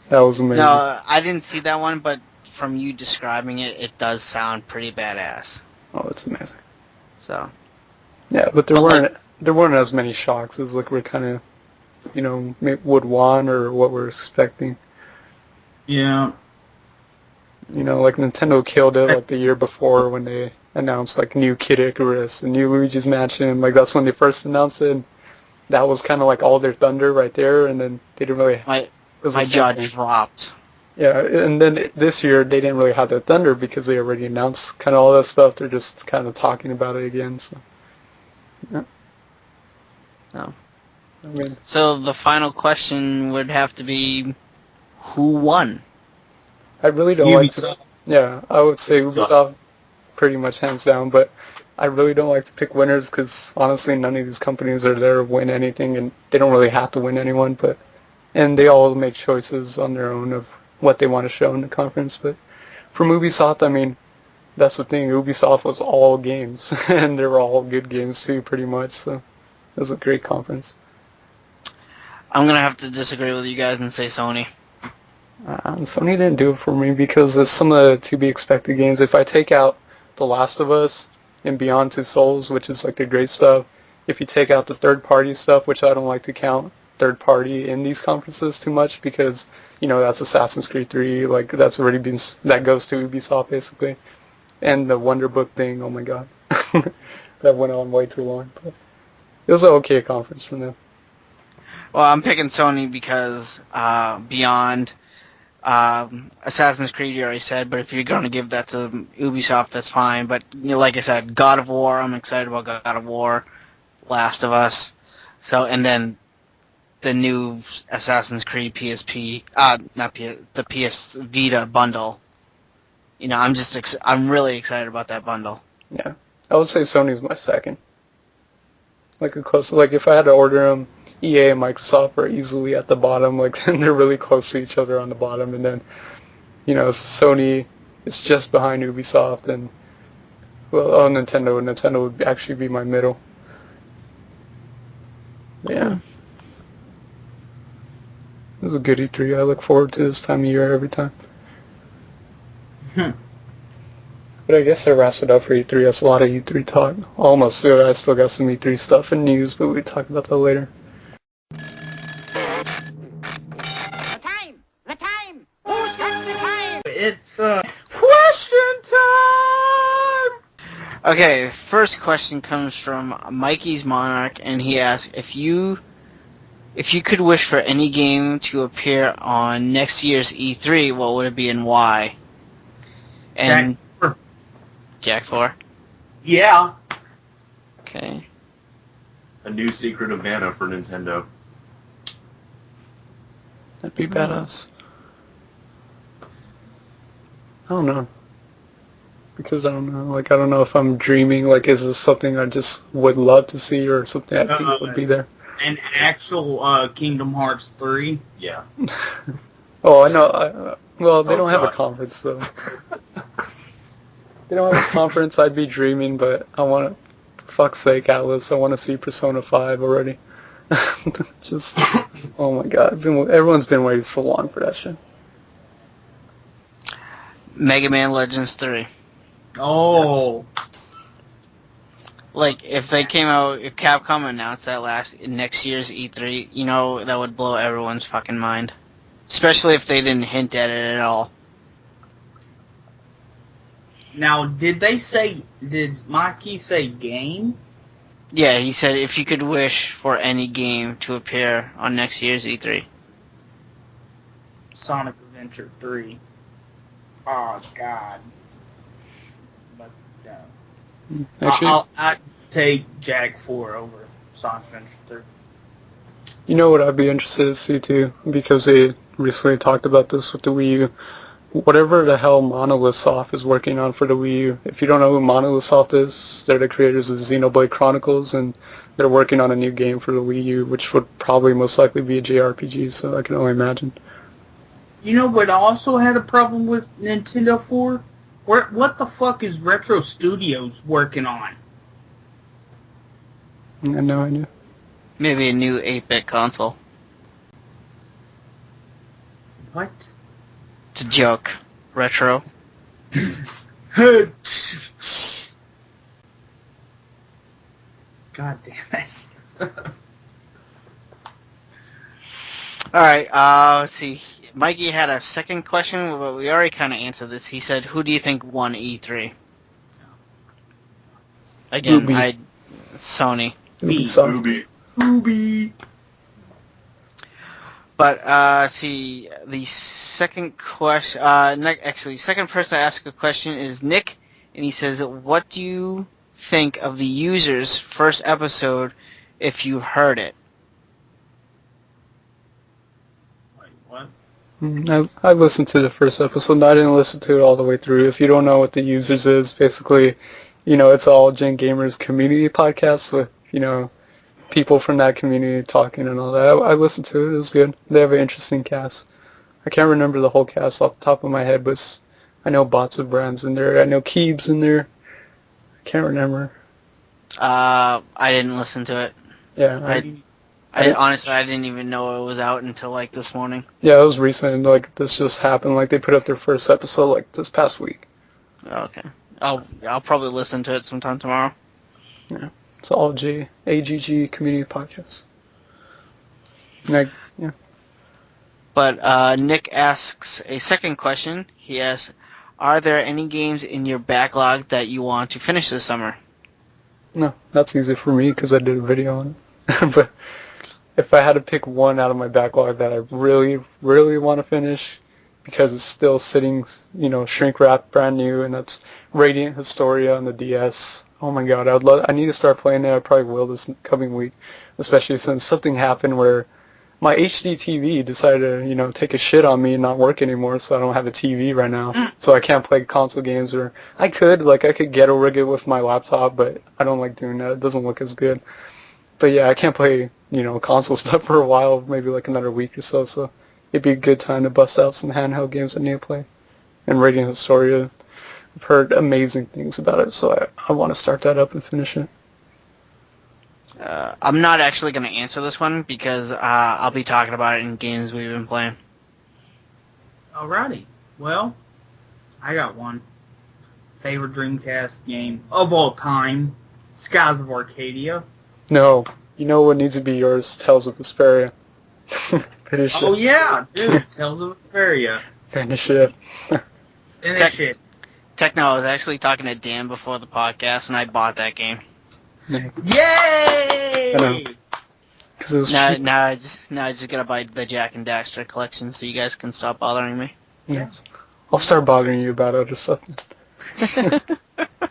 That was amazing. No, I didn't see that one, but from you describing it, it does sound pretty badass. Oh, it's amazing. So. Yeah, but there weren't as many shocks as like we're kind of, would want or what we're expecting. Yeah. Like Nintendo killed it like the year before when they announced like new Kid Icarus and new Luigi's Mansion. Like that's when they first announced it. And that was kind of like all their thunder right there, and then they didn't really. My jaw dropped. Yeah, and then this year they didn't really have their thunder because they already announced kind of all that stuff. They're just kind of talking about it again. So. Yeah. No. I mean. So the final question would have to be, who won? I really don't like to. Yeah, I would say Ubisoft pretty much hands down, but I really don't like to pick winners because honestly none of these companies are there to win anything and they don't really have to win anyone, and they all make choices on their own of what they want to show in the conference. But from Ubisoft, I mean, that's the thing, Ubisoft was all games and they were all good games too pretty much, so it was a great conference. I'm going to have to disagree with you guys and say Sony. Sony didn't do it for me because it's some of the to-be-expected games. If I take out The Last of Us and Beyond Two Souls, which is like the great stuff, if you take out the third-party stuff, which I don't like to count third-party in these conferences too much because, that's Assassin's Creed 3, like that's already been, that goes to Ubisoft basically. And the Wonder Book thing, oh my god. That went on way too long. But it was an okay conference for them. Well, I'm picking Sony because Beyond... Assassin's Creed you already said, but if you're going to give that to Ubisoft, that's fine. But like I said, God of War, I'm excited about God of War, Last of Us. So, and then the new Assassin's Creed PSP, the PS Vita bundle. I'm really excited about that bundle. Yeah, I would say Sony's my second. Like if I had to order them, EA and Microsoft are easily at the bottom, like they're really close to each other on the bottom, and then, Sony is just behind Ubisoft, and, Nintendo would actually be my middle. Yeah. It was a good E3, I look forward to this time of year every time. But I guess that wraps it up for E3, that's a lot of E3 talk. Almost, I still got some E3 stuff and news, but we talk about that later. The time! Who's got the time? It's, Question time! Okay, first question comes from Mikey's Monarch, and he asks, if you could wish for any game to appear on next year's E3, what would it be and why? And Jack 4? yeah. Okay. A new Secret of Mana for Nintendo. That'd be badass. I don't know. Because I don't know. I don't know if I'm dreaming. Is this something I just would love to see or something I think would be there? An actual Kingdom Hearts 3. Yeah. Oh, I know. Well, they Oh, don't have a God. conference, so... They don't have a conference, I'd be dreaming, but I want to... For fuck's sake, Atlas, I want to see Persona 5 already. Just... Oh my god, everyone's been waiting so long for that shit. Mega Man Legends 3. Oh, Like, if they came out, if Capcom announced that next year's E3, you know, that would blow everyone's fucking mind. Especially if they didn't hint at it at all. now did Mikey say game? Yeah, he said if you could wish for any game to appear on next year's E3. Sonic Adventure 3. Oh God. But Actually, I'd take Jag 4 over Sonic Adventure 3. you know what I'd be interested to see too, because they recently talked about this with the Wii U. Whatever the hell Monolith Soft is working on for the Wii U. If you don't know who Monolith Soft is, they're the creators of Xenoblade Chronicles, and they're working on a new game for the Wii U, which would probably most likely be a JRPG, so I can only imagine. You know what also had a problem with Nintendo 4? What the fuck is Retro Studios working on? I have no idea. Maybe a new 8-bit console. What? It's a joke. Retro. God damn it. Alright, let's see. Mikey had a second question, but we already kind of answered this. He said, who do you think won E3? Again, Ubi. Sony. Ubisoft. Ubi. But, see, the second question, second person to ask a question is Nick, and he says, what do you think of the user's first episode if you heard it? Wait, what? I listened to the first episode, and I didn't listen to it all the way through. If you don't know what the users is, basically, you know, it's all Gen Gamers community podcasts with, you know, people from that community talking and all that. I listened to it. It was good. They have an interesting cast. I can't remember the whole cast off the top of my head, but I know Bots of Brands in there. I know Keebs in there. I can't remember. I didn't listen to it. Yeah. Honestly, I didn't even know it was out until, like, this morning. Yeah, it was recent. Like, this just happened. Like, they put up their first episode, like, this past week. Okay. I'll probably listen to it sometime tomorrow. Yeah. It's all AGG community podcasts. And yeah. But Nick asks a second question. He asks, are there any games in your backlog that you want to finish this summer? No, that's easy for me because I did a video on it. But if I had to pick one out of my backlog that I really, really want to finish because it's still sitting, you know, shrink wrap brand new, and that's Radiant Historia on the DS. Oh my god, I need to start playing it. I probably will this coming week, especially since something happened where my HD TV decided to, you know, take a shit on me and not work anymore, so I don't have a TV right now. So I can't play console games, or I could ghetto rig it with my laptop, but I don't like doing that. It doesn't look as good. But yeah, I can't play, you know, console stuff for a while, maybe like another week or so it'd be a good time to bust out some handheld games I need to play. And Radiant Historia, I've heard amazing things about it, so I want to start that up and finish it. I'm not actually going to answer this one because I'll be talking about it in games we've been playing. Alrighty. Well, I got one. Favorite Dreamcast game of all time, Skies of Arcadia. No, you know what needs to be yours? Tales of Vesperia. Finish it. Oh yeah, dude, Tales of Vesperia. Finish it. Finish it. Techno, I was actually talking to Dan before the podcast, and I bought that game. Yay! I know. 'Cause it was cheap. Now I just gotta buy the Jack and Daxter collection so you guys can stop bothering me. Yes. I'll start bothering you about other stuff.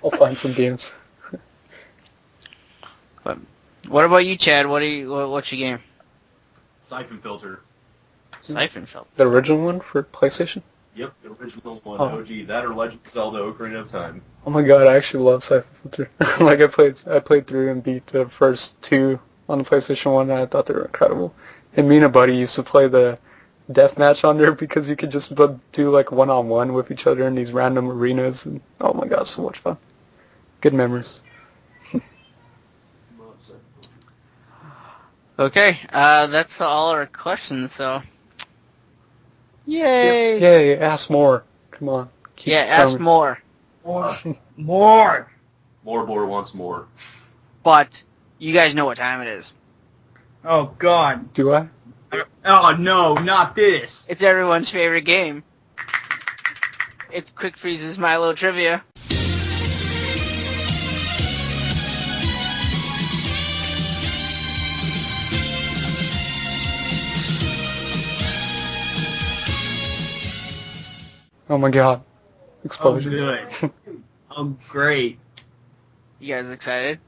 I'll find some games. But what about you, Chad? What's your game? Siphon Filter. Siphon Filter. The original one for PlayStation? Yep, the original one. Oh. OG. That or Legend of Zelda Ocarina of Time. Oh my god, I actually love Siphon Filter. Like, I played through and beat the first two on the PlayStation 1, and I thought they were incredible. And me and a buddy used to play the deathmatch on there because you could just do like one-on-one with each other in these random arenas. And, oh my god, so much fun. Good memories. Okay, that's all our questions, so... Yay! Yay, ask more. Come on. Keep Yeah, ask coming. more. More. More wants more. But, you guys know what time it is. Oh, God. Do I? Oh, no, not this. It's everyone's favorite game. It's Quick Freeze's Milo Trivia. Oh my god. Oh, Explosions. good. Oh, great. You guys excited?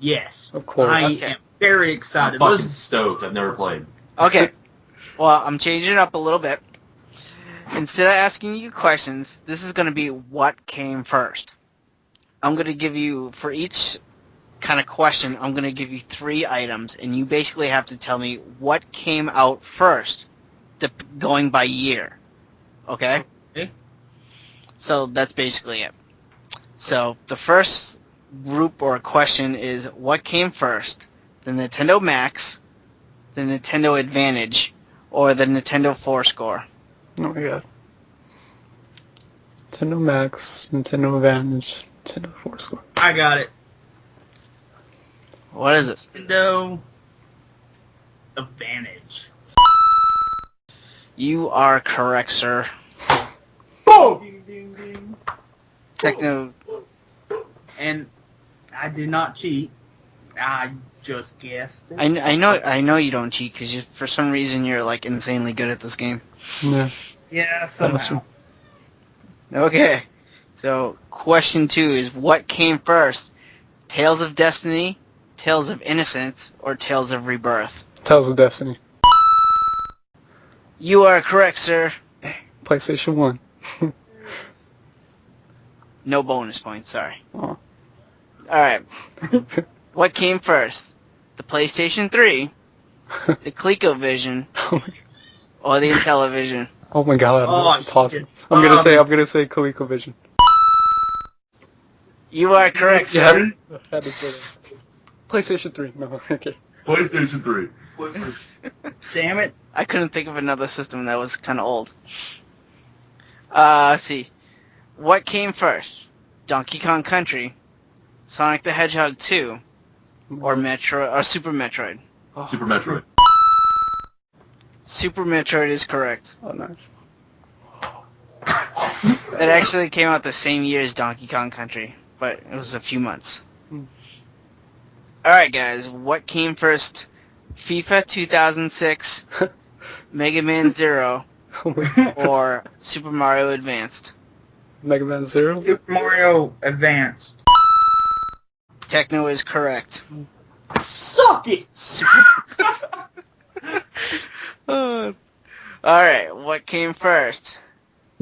Yes. Of course. I Okay. am very I'm excited. fucking stoked. I've never played. Okay. Well, I'm changing it up a little bit. Instead of asking you questions, this is going to be what came first. I'm going to give you, for each kind of question, I'm going to give you 3 items, and you basically have to tell me what came out first, going by year. Okay? Okay. So that's basically it. So the first group or question is what came first, the Nintendo Max, the Nintendo Advantage, or the Nintendo 4-score? Oh my god. Nintendo Max, Nintendo Advantage, Nintendo 4-score. I got it. What is it? Nintendo Advantage. You are correct, sir. Boom! Ding, ding, ding. Techno... And I did not cheat. I just guessed it. I know you don't cheat because for some reason you're like insanely good at this game. Yeah. Yeah, somehow. Okay, so question 2 is what came first? Tales of Destiny, Tales of Innocence, or Tales of Rebirth? Tales of Destiny. You are correct, sir. PlayStation 1. No bonus points, sorry. Oh. Alright. What came first? The PlayStation 3, the ColecoVision, or the Intellivision? Oh my god, Oh, that's awesome. shit. I'm gonna say ColecoVision. You are correct, sir. Yeah. I had to say that. PlayStation 3. No, okay. PlayStation 3. Damn it. I couldn't think of another system that was kind of old. Let's see. What came first? Donkey Kong Country, Sonic the Hedgehog 2, or Super Metroid? Super Metroid. Super Metroid is correct. Oh, nice. It actually came out the same year as Donkey Kong Country, but it was a few months. Alright guys, what came first? FIFA 2006, Mega Man 0, Oh my god. or Super Mario Advanced? Mega Man 0? Super Mario Advanced. Techno is correct. Suck it! Alright, what came first?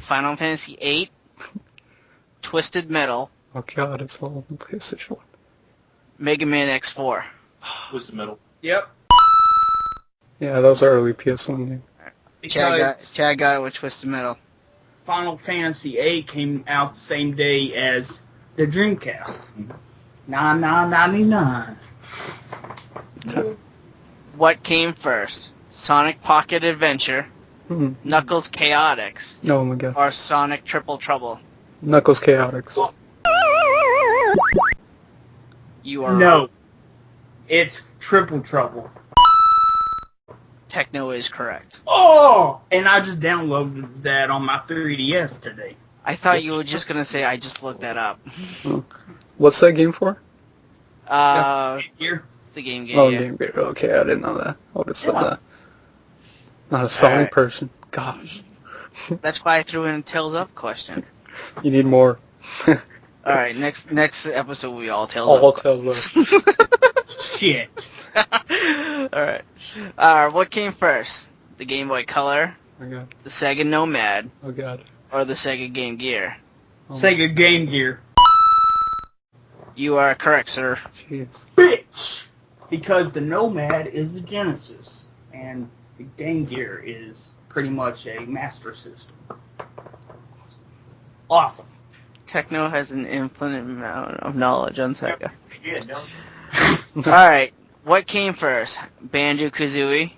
Final Fantasy 8, Twisted Metal, Oh god, it's all on the PlayStation 1. Mega Man X4. Twisted Metal. Yep. Yeah, those are early PS1 games. Chad got it with Twisted Metal. Final Fantasy VIII came out the same day as the Dreamcast. 99.99. What came first? Sonic Pocket Adventure, Knuckles Chaotix, Oh my god. or Sonic Triple Trouble? Knuckles Chaotix. You are No. wrong. It's Triple Trouble. Techno is correct. Oh! And I just downloaded that on my 3DS today. I thought you were just gonna say I just looked that up. What's that game for? Here. The game game. Oh, Yeah. Game Gear. Okay, I didn't know that. I would have said Yeah. that. Not a Sonic Alright. person. Gosh. That's why I threw in a Tails Up question. You need more. All right, next episode will be all Tails All Up. Tails Shit. All right. What came first? The Game Boy Color, Oh god. the Sega Nomad, Oh god. or the Sega Game Gear? Sega Game Gear. You are correct, sir. Jeez. Bitch! Because the Nomad is the Genesis, and the Game Gear is pretty much a Master System. Awesome. Techno has an infinite amount of knowledge on Sega. Alright, what came first? Banjo-Kazooie,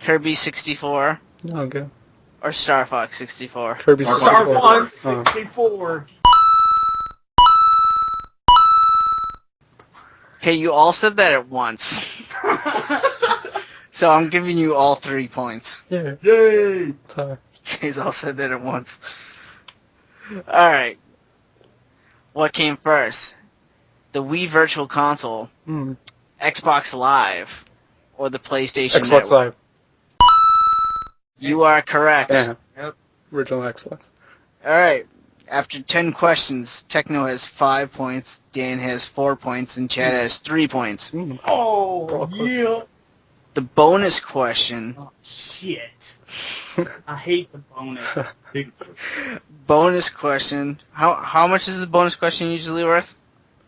Kirby 64, Okay. or Star Fox 64? Kirby Star 64. Fox Oh. 64. Okay, you all said that at once. So I'm giving you all 3 points. Yeah. Yay! Sorry. You guys all said that at once. Alright. What came first? The Wii Virtual Console, Xbox Live, or the PlayStation Xbox Network? Live. You are correct. Yeah. Yep. Original Xbox. Alright. After 10 questions, Techno has 5 points, Dan has 4 points, and Chad has 3 points. Oh, yeah. The bonus question... Oh, shit. I hate the bonus. Bonus question. How much is the bonus question usually worth?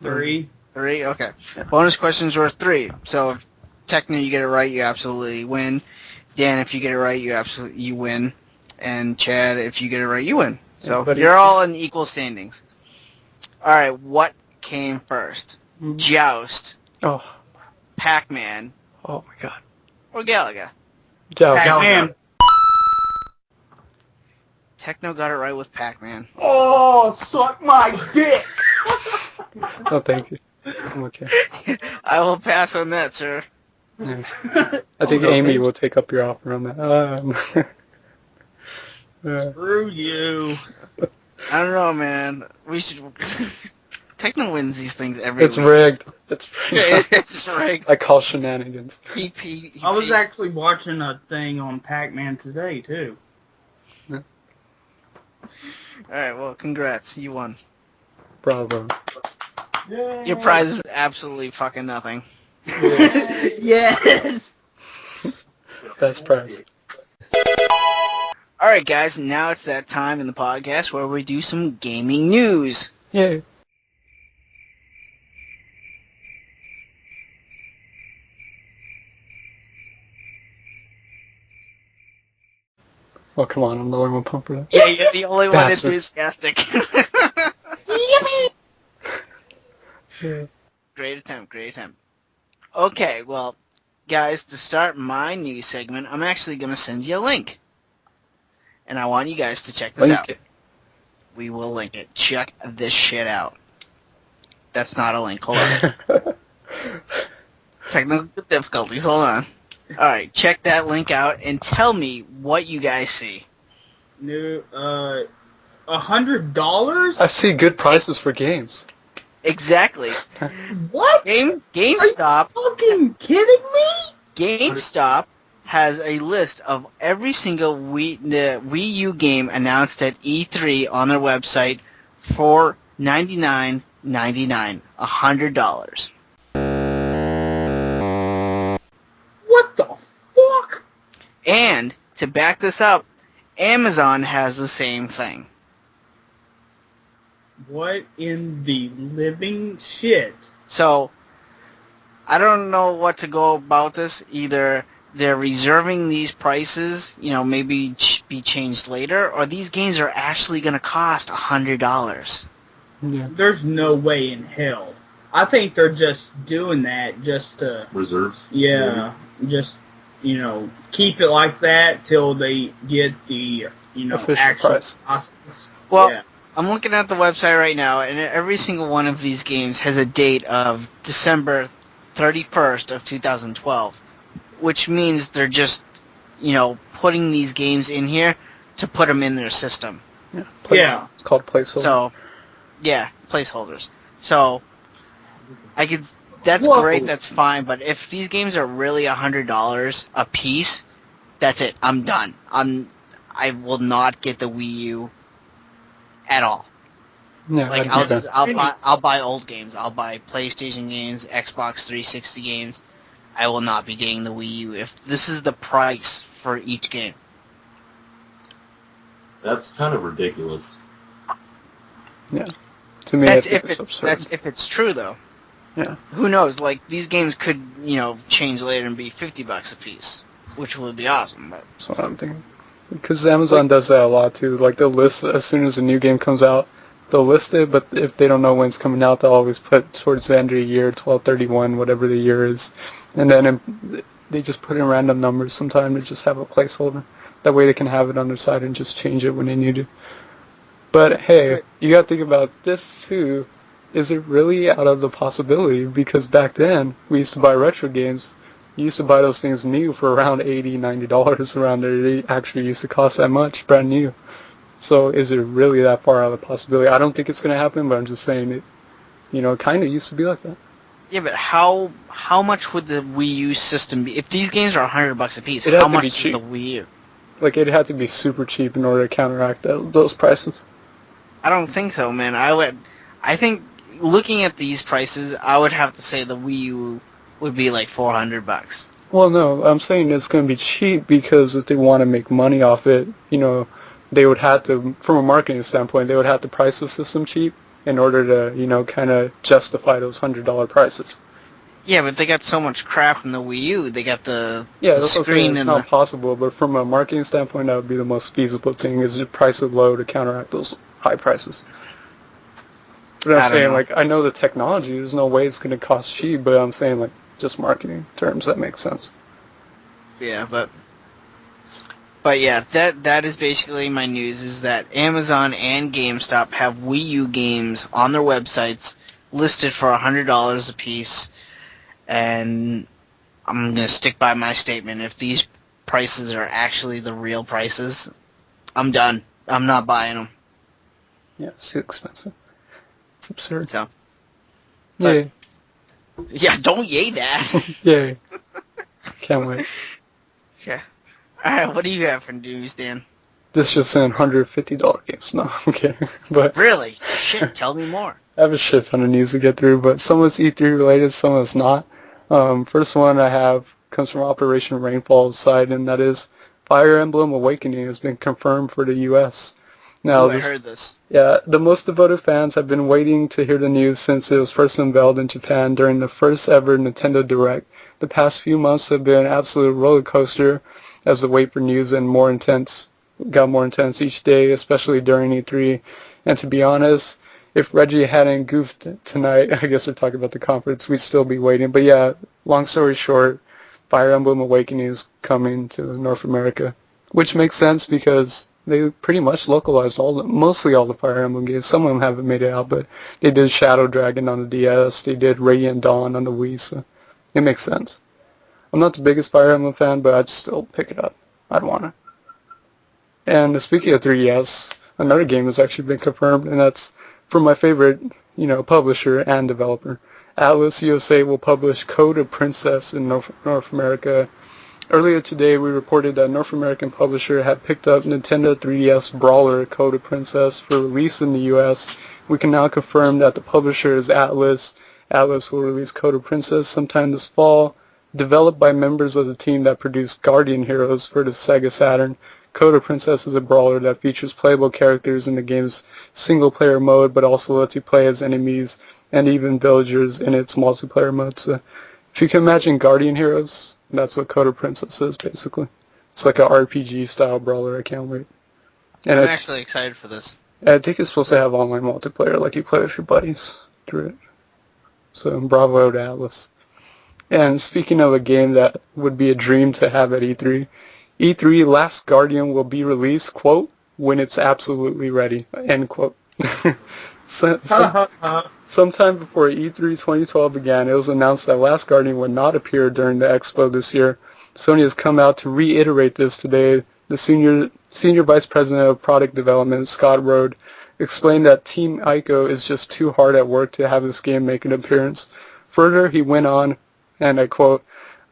3. 3? Okay. Bonus question's worth 3. So if Techno you get it right, you absolutely win. Dan, if you get it right, you win. And Chad, if you get it right, you win. So Everybody's- you're all in equal standings. Alright, what came first? Joust, Oh. Pac-Man, Oh my god. or Galaga? Joust. Pac-Man. Techno got it right with Pac-Man. Oh, suck my dick! Oh, thank you. I'm okay. I will pass on that, sir. Yeah. I think Amy will take up your offer on that. Screw you. I don't know, man. We should... Techno wins these things every It's week. rigged. It's rigged. It's rigged. I call shenanigans. I was actually watching a thing on Pac-Man today, too. Alright, well, congrats. You won. Bravo. Your prize is absolutely fucking nothing. Yes! Best prize. Alright, guys, now it's that time in the podcast where we do some gaming news. Yay. Oh, come on, I'm the only one pumped for that. Yeah, you're the only one Bastards. enthusiastic. Yeah. Great attempt, great attempt. Okay, well, guys, to start my news segment, I'm actually going to send you a link. And I want you guys to check this Link out. it. We will link it. Check this shit out. That's not a link. Hold on. Technical difficulties. Hold on. Alright, check that link out and tell me what you guys see. New, $100? I see good prices for games. Exactly. What? GameStop Fucking kidding me? GameStop has a list of every single the Wii U game announced at E3 on their website for $99.99, $100. What the fuck? And to back this up, Amazon has the same thing. What in the living shit? So, I don't know what to go about this. Either they're reserving these prices, maybe be changed later, or these games are actually going to cost $100. Yeah. There's no way in hell. I think they're just doing that just to... Reserves? Yeah, just, keep it like that till they get the, Official actual price. costs. Well, Yeah. I'm looking at the website right now, and every single one of these games has a date of December 31st of 2012, which means they're just, putting these games in here to put them in their system. Yeah. Yeah. It's called placeholder. So, yeah, placeholders. So, that's Whoa. great, that's fine, but if these games are really $100 a piece, that's it. I'm done. I will not get the Wii U at all. Yeah, Like I'd do that. I'll buy old games. I'll buy PlayStation games, Xbox 360 games. I will not be getting the Wii U if this is the price for each game. That's kind of ridiculous. Yeah. To me, That's I think if it's it's absurd. if it's true though. Yeah. Who knows? Like these games could change later and be $50 a piece. which would be awesome. But That's what I'm thinking. Because Amazon does that a lot too. Like they'll list as soon as a new game comes out, they'll list it. But if they don't know when it's coming out, they'll always put towards the end of the year, 12/31, whatever the year is, and then they just put in random numbers. Sometimes they just have a placeholder. That way they can have it on their side and just change it when they need to. But hey, you gotta think about this too. Is it really out of the possibility? Because back then we used to buy retro games. You used to buy those things new for around $80, $90 around there. They actually used to cost that much, brand new. So is it really that far out of the possibility? I don't think it's going to happen, but I'm just saying it, it kind of used to be like that. yeah, but how much would the Wii U system be? If these games are $100 a piece, It'd have how to be much is cheap. the Wii U? Like, it'd have to be super cheap in order to counteract those prices. I don't think so, man. I think looking at these prices, I would have to say the Wii U would be like $400. Well, no, I'm saying it's going to be cheap because if they want to make money off it, they would have to, from a marketing standpoint, they would have to price the system cheap in order to, kind of justify those $100 prices. Yeah, but they got so much crap in the Wii U. They got the Yeah, that's what I'm saying. screen It's and not possible, but from a marketing standpoint, that would be the most feasible thing, is to price it low to counteract those high prices. But I I'm don't saying, know. like, I know the technology, there's no way it's going to cost cheap, but I'm saying, like, just marketing terms, that makes sense. Yeah, but yeah, that is basically my news, is that Amazon and GameStop have Wii U games on their websites listed for $100 a piece, and I'm going to stick by my statement. If these prices are actually the real prices, I'm done. I'm not buying them. Yeah, it's too expensive. It's absurd. So, Yay. yeah, don't yay that. Yay. Can't wait. Yeah. Alright, what do you have for news, Dan? This just saying $150 games. No, I'm kidding. But Really? Shit, tell me more. I have a shit ton of news to get through, but some is E3 related, some is not. First one I have comes from Operation Rainfall's side, and that is Fire Emblem Awakening has been confirmed for the U.S. Now, I heard this. Yeah, the most devoted fans have been waiting to hear the news since it was first unveiled in Japan during the first ever Nintendo Direct. The past few months have been an absolute roller coaster as the wait for news got more intense each day, especially during E3. And to be honest, if Reggie hadn't goofed tonight, I guess we're talking about the conference, we'd still be waiting. But yeah, long story short, Fire Emblem Awakening is coming to North America, which makes sense because they pretty much localized mostly all the Fire Emblem games. Some of them haven't made it out, but they did Shadow Dragon on the DS, they did Radiant Dawn on the Wii, so it makes sense. I'm not the biggest Fire Emblem fan, but I'd still pick it up. I'd want it. And speaking of 3DS, another game has actually been confirmed, and that's from my favorite, publisher and developer. Atlas USA will publish Code of Princess in North America. Earlier today, we reported that North American publisher had picked up Nintendo 3DS brawler Code of Princess for release in the US. We can now confirm that the publisher is Atlas. Atlas will release Code of Princess sometime this fall. Developed by members of the team that produced Guardian Heroes for the Sega Saturn, Code of Princess is a brawler that features playable characters in the game's single-player mode, but also lets you play as enemies and even villagers in its multiplayer mode. So if you can imagine Guardian Heroes, that's what Code of Princess is, basically. It's like an RPG-style brawler. I can't wait. And I'm actually excited for this. I think it's supposed to have online multiplayer, like you play with your buddies through it. So bravo to Atlas. And speaking of a game that would be a dream to have at E3, E3 Last Guardian will be released, quote, when it's absolutely ready, end quote. Sometime before E3 2012 began, it was announced that Last Guardian would not appear during the expo this year. Sony has come out to reiterate this today. The senior vice president of product development, Scott Rode, explained that Team Ico is just too hard at work to have this game make an appearance. Further, he went on, and I quote,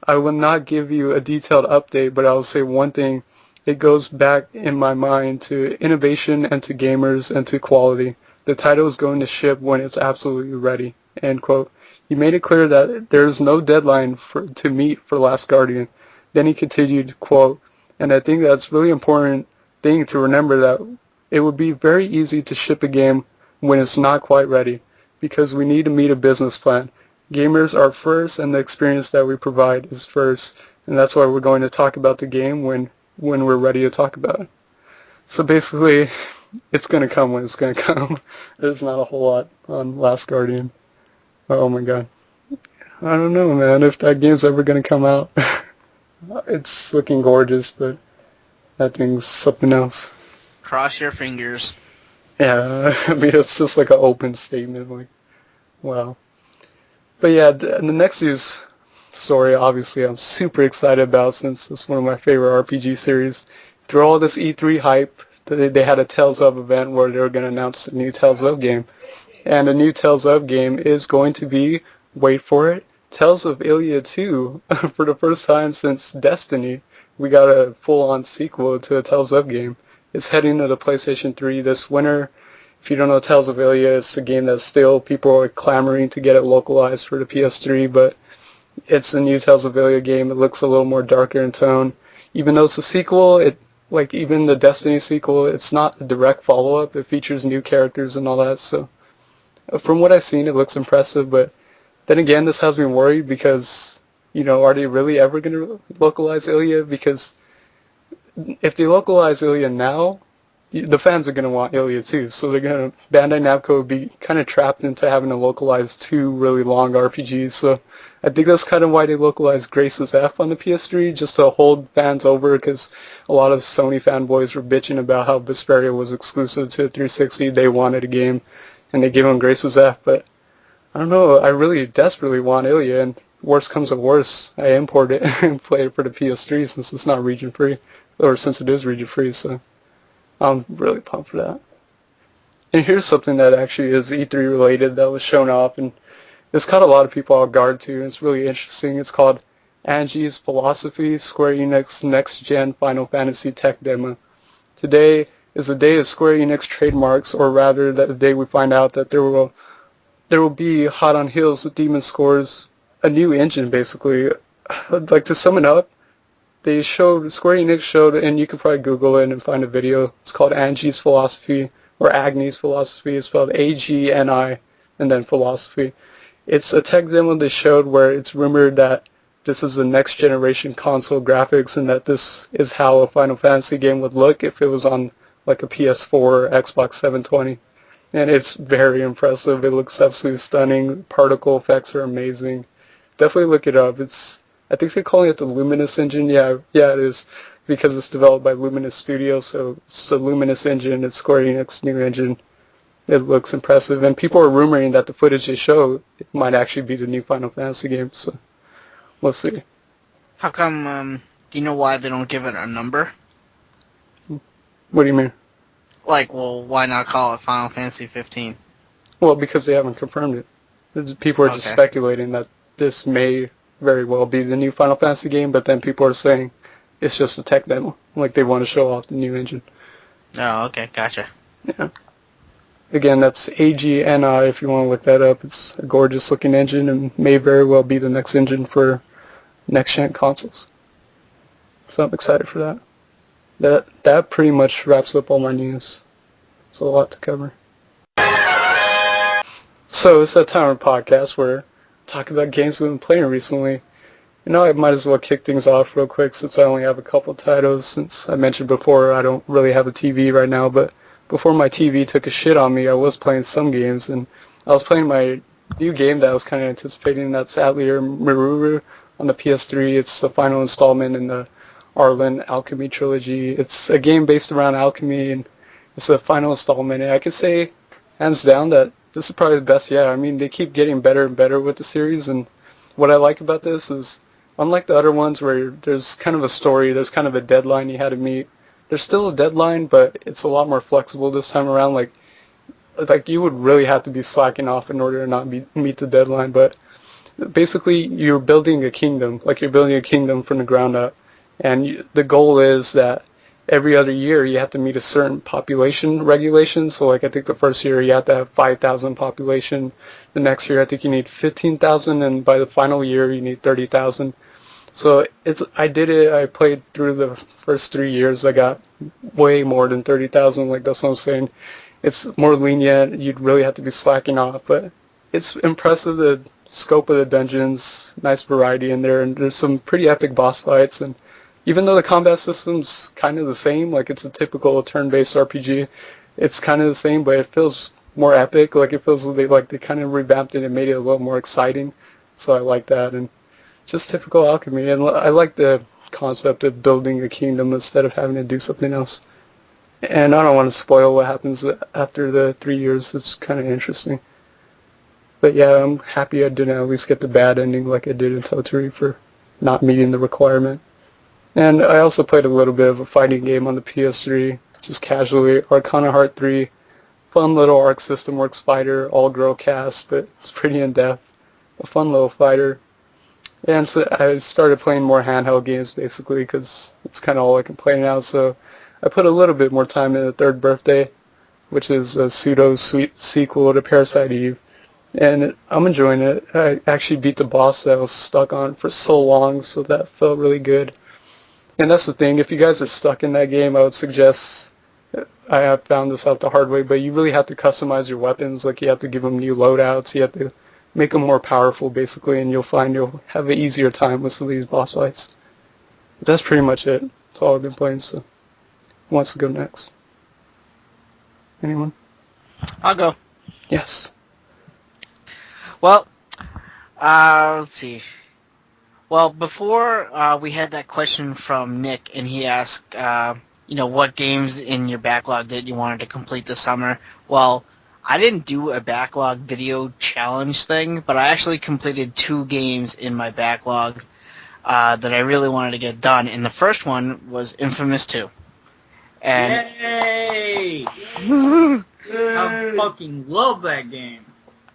"I will not give you a detailed update, but I'll say one thing. It goes back in my mind to innovation and to gamers and to quality. The title is going to ship when it's absolutely ready," end quote. He made it clear that there is no deadline to meet for Last Guardian. Then he continued, quote, "And I think that's really important thing to remember, that it would be very easy to ship a game when it's not quite ready, because we need to meet a business plan. Gamers are first, and the experience that we provide is first. and that's why we're going to talk about the game when we're ready to talk about it. So basically, it's going to come when it's going to come. There's not a whole lot on Last Guardian. Oh my god. I don't know, man, if that game's ever going to come out. It's looking gorgeous, but that thing's something else. Cross your fingers. Yeah, I mean, it's just like an open statement, like, wow. But yeah, the next news story, obviously, I'm super excited about since it's one of my favorite RPG series. Through all this E3 hype, they had a Tales of event where they were going to announce a new Tales of game. And the new Tales of game is going to be, wait for it, Tales of Iliad 2. For the first time since Destiny, we got a full-on sequel to a Tales of game. It's heading to the PlayStation 3 this winter. If you don't know Tales of Iliad, it's a game that still people are clamoring to get it localized for the PS3, but it's a new Tales of Iliad game. It looks a little more darker in tone. Even though it's a sequel, like even the Destiny sequel, it's not a direct follow-up. It features new characters and all that, so from what I've seen, it looks impressive, but then again, this has me worried because, are they really ever going to localize Iliad? Because if they localize Iliad now, the fans are going to want Iliad too, so Bandai Namco would be kind of trapped into having to localize two really long RPGs, so I think that's kind of why they localized Grace's F on the PS3, just to hold fans over, because a lot of Sony fanboys were bitching about how Vesperia was exclusive to 360, they wanted a game, and they gave them Grace's F, but I don't know, I really desperately want Iliad, and worst comes to worst, I import it and play it for the PS3 since it's not region free, or since it is region free, so I'm really pumped for that. And here's something that actually is E3 related that was shown off, and it's caught a lot of people off guard too, and it's really interesting. It's called Angie's Philosophy, Square Enix Next Gen Final Fantasy Tech Demo. Today is the day of Square Enix trademarks, or rather the day we find out that there will be hot on heels with Demon Scores, a new engine basically. Like, to sum it up, Square Enix showed, and you can probably Google it and find a video, it's called Angie's Philosophy, or Agni's Philosophy, it's spelled A-G-N-I, and then Philosophy. It's a tech demo they showed where it's rumored that this is the next generation console graphics, and that this is how a Final Fantasy game would look if it was on like a PS4 or Xbox 720. And it's very impressive. It looks absolutely stunning. Particle effects are amazing. Definitely look it up. I think they're calling it the Luminous engine. Yeah, it is, because it's developed by Luminous Studios, so it's the Luminous engine. It's Square Enix new engine. It looks impressive, and people are rumoring that the footage they show it might actually be the new Final Fantasy game. So we'll see. How come? Do you know why they don't give it a number? What do you mean? Like, well, why not call it Final Fantasy 15? Well, because they haven't confirmed it. People are just speculating that this may very well be the new Final Fantasy game, but then people are saying it's just a tech demo. Like, they want to show off the new engine. Oh, okay, gotcha. Yeah. Again, that's AGNI if you want to look that up. It's a gorgeous looking engine and may very well be the next engine for next-gen consoles. So I'm excited for that. That pretty much wraps up all my news. It's a lot to cover. So it's that time of the podcast where I talk about games we've been playing recently. I might as well kick things off real quick since I only have a couple titles. Since I mentioned before, I don't really have a TV right now, but before my TV took a shit on me, I was playing some games, and I was playing my new game that I was kind of anticipating. That's Atelier Maruru on the PS3. It's the final installment in the Arlen Alchemy trilogy. It's a game based around alchemy, and it's the final installment. And I can say, hands down, that this is probably the best yet. I mean, they keep getting better and better with the series, and what I like about this is, unlike the other ones where there's kind of a story, there's kind of a deadline you had to meet, there's still a deadline, but it's a lot more flexible this time around. Like you would really have to be slacking off in order to not meet the deadline, but basically you're building a kingdom, like you're building a kingdom from the ground up. And the goal is that every other year you have to meet a certain population regulation. So like I think the first year you have to have 5,000 population. The next year I think you need 15,000, and by the final year you need 30,000. So I did it. I played through the first 3 years. I got way more than 30,000. Like, that's what I'm saying. It's more lenient. You'd really have to be slacking off, but it's impressive to scope of the dungeons, nice variety in there, and there's some pretty epic boss fights. And even though the combat system's kind of the same, like it's a typical turn-based RPG, it's kind of the same, but it feels more epic. Like it feels like they kind of revamped it and made it a little more exciting. So I like that, and just typical alchemy. And I like the concept of building a kingdom instead of having to do something else. And I don't want to spoil what happens after the 3 years. It's kind of interesting. But yeah, I'm happy I didn't at least get the bad ending like I did in Toturi for not meeting the requirement. And I also played a little bit of a fighting game on the PS3, just casually, Arcana Heart 3. Fun little Arc System Works fighter, all-girl cast, but it's pretty in-depth. A fun little fighter. And so I started playing more handheld games, basically, because it's kind of all I can play now, so I put a little bit more time in the Third Birthday, which is a pseudo-sweet sequel to Parasite Eve. And I'm enjoying it. I actually beat the boss that I was stuck on for so long, so that felt really good. And that's the thing, if you guys are stuck in that game, I would suggest, I have found this out the hard way, but you really have to customize your weapons. Like, you have to give them new loadouts, you have to make them more powerful, basically, and you'll find you'll have an easier time with some of these boss fights. But that's pretty much it. That's all I've been playing, so who wants to go next? Anyone? I'll go. Yes. Well, let's see. Well, before we had that question from Nick, and he asked, what games in your backlog that you wanted to complete this summer. Well, I didn't do a backlog video challenge thing, but I actually completed 2 games in my backlog that I really wanted to get done. And the first one was Infamous 2. And Yay! I fucking love that game.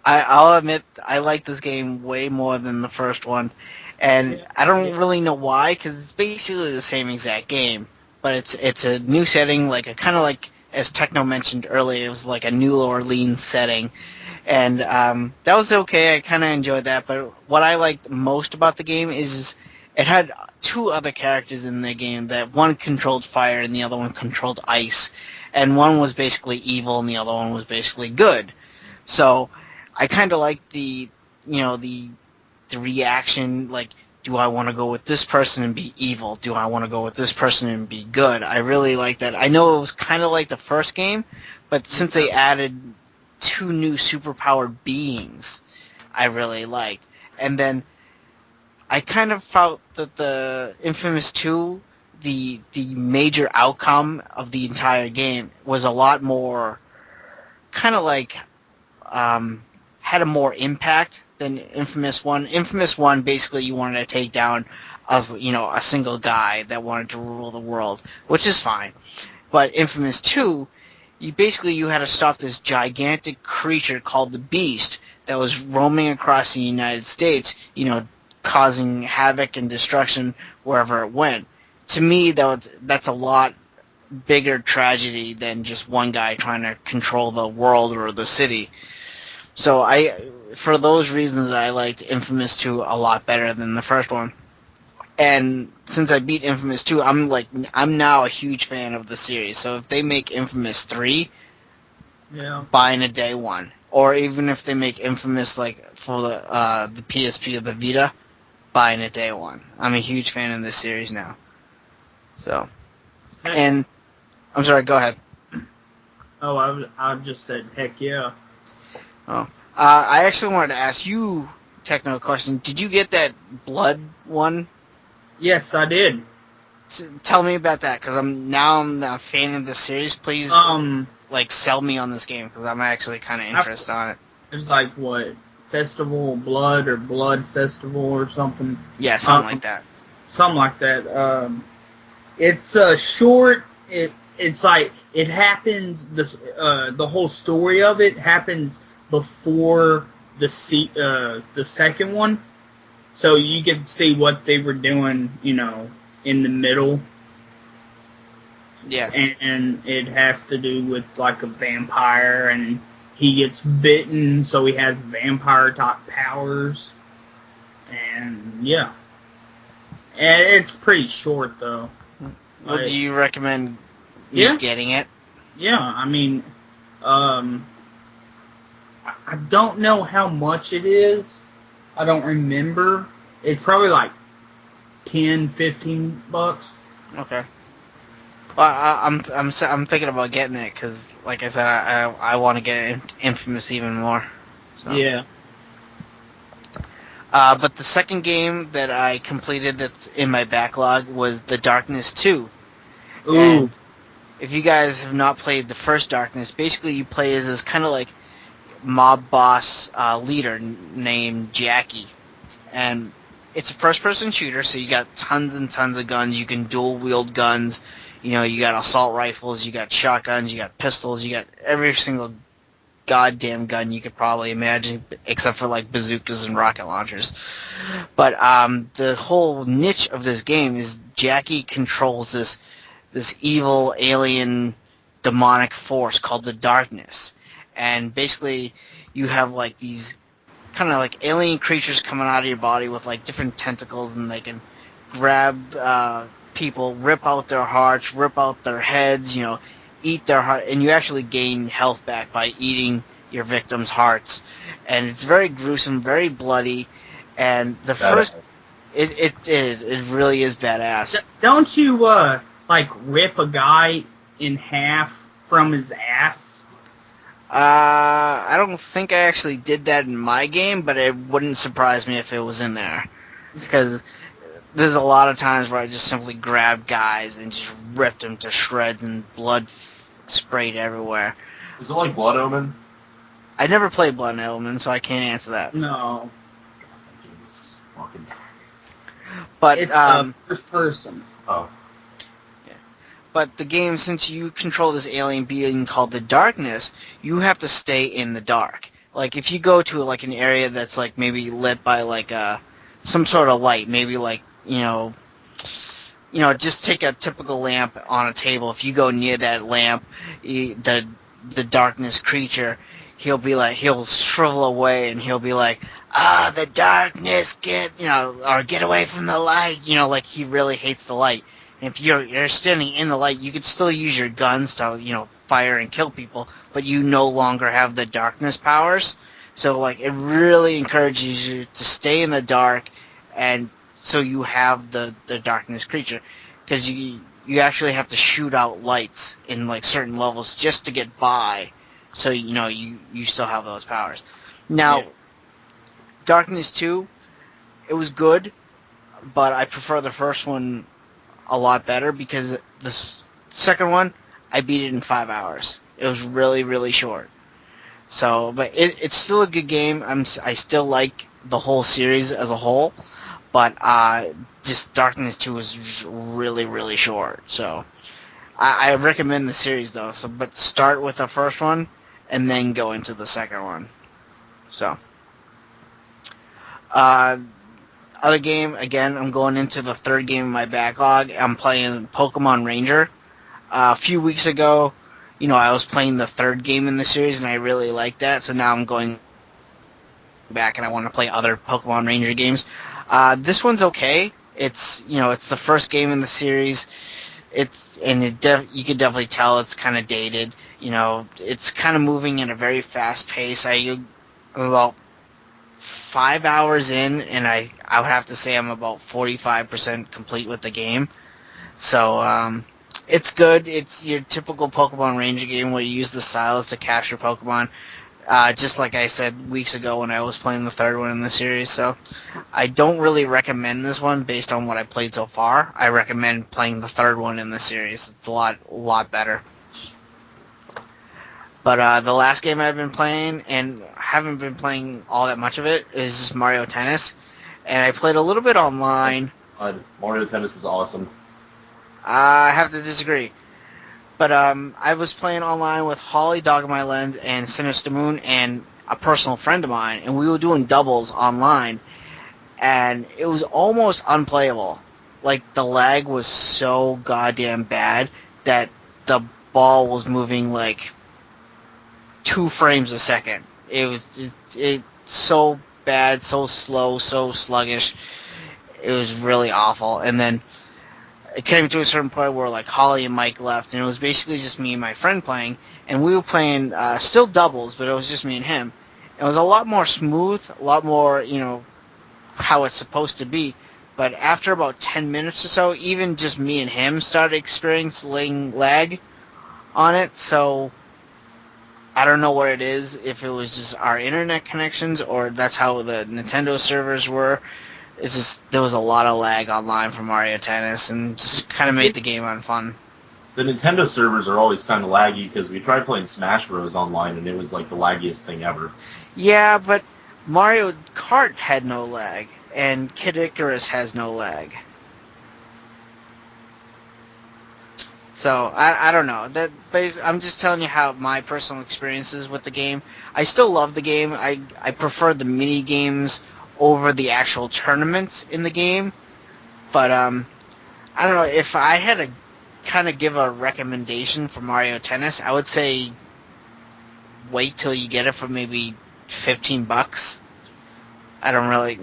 I'll admit I like this game way more than the first one. And I don't really know why, because it's basically the same exact game. But it's a new setting, like a kind of like, as Techno mentioned earlier, it was like a New Orleans setting. And that was okay, I kind of enjoyed that. But what I liked most about the game is it had 2 other characters in the game, that one controlled fire and the other one controlled ice. And one was basically evil and the other one was basically good. So I kind of liked the reaction, like, do I want to go with this person and be evil? Do I want to go with this person and be good? I really like that. I know it was kind of like the first game, but since they added 2 new superpowered beings, I really liked. And then I kind of felt that the Infamous 2, the major outcome of the entire game was a lot more kind of like had a more impact than Infamous 1. Infamous 1, basically you wanted to take down a single guy that wanted to rule the world, which is fine. But Infamous 2, you had to stop this gigantic creature called the Beast that was roaming across the United States, causing havoc and destruction wherever it went. To me, that's a lot bigger tragedy than just one guy trying to control the world or the city. So for those reasons, I liked Infamous 2 a lot better than the first one. And since I beat Infamous 2, I'm now a huge fan of the series. So if they make Infamous 3, buying a day one. Or even if they make Infamous for the PSP or the Vita, buying a day one. I'm a huge fan of this series now. So, and I'm sorry, go ahead. Oh, I just said heck yeah. Oh, I actually wanted to ask you, Techno, a question. Did you get that Blood one? Yes, I did. Tell me about that, because I'm a fan of the series. Please, sell me on this game, because I'm actually kind of interested on it. It's like, what, Festival of Blood or Blood Festival or something? Yeah, something like that. Something like that. It's short. It's like, it happens, the whole story of it happens before the second one. So you can see what they were doing, in the middle. Yeah. And it has to do with, like, a vampire, and he gets bitten, so he has vampire-type powers. And, yeah. And it's pretty short, though. Well, do you recommend me getting it? Yeah, I mean, I don't know how much it is. I don't remember. It's probably like $10-15. Okay. Well, I'm thinking about getting it because, like I said, I want to get Infamous even more. So. Yeah. But the second game that I completed that's in my backlog was The Darkness 2. Ooh. And if you guys have not played the first Darkness, basically you play as this kind of like mob boss leader named Jackie. And it's a first-person shooter, so you got tons and tons of guns. You can dual-wield guns. You know, you got assault rifles, you got shotguns, you got pistols, you got every single goddamn gun you could probably imagine, except for like bazookas and rocket launchers. But the whole niche of this game is Jackie controls this evil alien demonic force called the Darkness, and basically you have like these kind of like alien creatures coming out of your body with like different tentacles, and they can grab people, rip out their hearts, rip out their heads, you know, eat their heart, and you actually gain health back by eating your victims' hearts. And it's very gruesome, very bloody, and the first, it really is badass. Don't you, like, rip a guy in half from his ass? I don't think I actually did that in my game, but it wouldn't surprise me if it was in there. Because there's a lot of times where I just simply grabbed guys and just ripped them to shreds and blood sprayed everywhere. Is it like Blood Omen? I never played Blood Omen, so I can't answer that. No. Fucking... But It's first person. Oh. But the game, since you control this alien being called the Darkness, you have to stay in the dark. Like, if you go to, like, an area that's, like, maybe lit by, like, some sort of light, maybe, like, you know, just take a typical lamp on a table. If you go near that lamp, the Darkness creature, he'll shrivel away, and he'll be like, the Darkness, get away from the light. You know, like, he really hates the light. If you're standing in the light, you could still use your guns to, you know, fire and kill people, but you no longer have the Darkness powers. So, like, it really encourages you to stay in the dark, and so you have the Darkness creature. Because you actually have to shoot out lights in, like, certain levels just to get by, so, you know, you still have those powers. Now, yeah. Darkness 2, it was good, but I prefer the first one a lot better, because the second one, I beat it in 5 hours. It was really, really short. So, but it's still a good game. I still like the whole series as a whole, but just Darkness 2 was just really, really short. So, I recommend the series though. So, but start with the first one and then go into the second one. So, other game, again, I'm going into the third game in my backlog. I'm playing Pokemon Ranger. A few weeks ago, you know, I was playing the third game in the series, and I really liked that, so now I'm going back and I want to play other Pokemon Ranger games. This one's okay. It's, you know, it's the first game in the series. You can definitely tell it's kind of dated. You know, it's kind of moving at a very fast pace. I'm about 5 hours in, and I would have to say I'm about 45% complete with the game. So, it's good. It's your typical Pokemon Ranger game where you use the stylus to capture Pokemon. Just like I said weeks ago when I was playing the third one in the series. So, I don't really recommend this one based on what I played so far. I recommend playing the third one in the series. It's a lot better. But the last game I've been playing, and haven't been playing all that much of it, is Mario Tennis. And I played a little bit online. Mario Tennis is awesome. I have to disagree. But I was playing online with Holly, Dog of My Lens, and Sinister Moon, and a personal friend of mine, and we were doing doubles online, and it was almost unplayable. Like, the lag was so goddamn bad that the ball was moving, like, 2 frames a second. It was so bad, so slow, so sluggish. It was really awful. And then it came to a certain point where, like, Holly and Mike left, and it was basically just me and my friend playing, and we were playing still doubles, but it was just me and him. It was a lot more smooth, a lot more, you know, how it's supposed to be. But after about 10 minutes or so, even just me and him started experiencing lag on it. So I don't know what it is, if it was just our internet connections or that's how the Nintendo servers were. It's just, there was a lot of lag online for Mario Tennis and just kind of made the game unfun. The Nintendo servers are always kind of laggy because we tried playing Smash Bros. Online and it was like the laggiest thing ever. Yeah, but Mario Kart had no lag, and Kid Icarus has no lag. So, I don't know. I'm just telling you how my personal experience is with the game. I still love the game. I prefer the mini games over the actual tournaments in the game. But, I don't know. If I had to kind of give a recommendation for Mario Tennis, I would say wait till you get it for maybe $15. I don't really,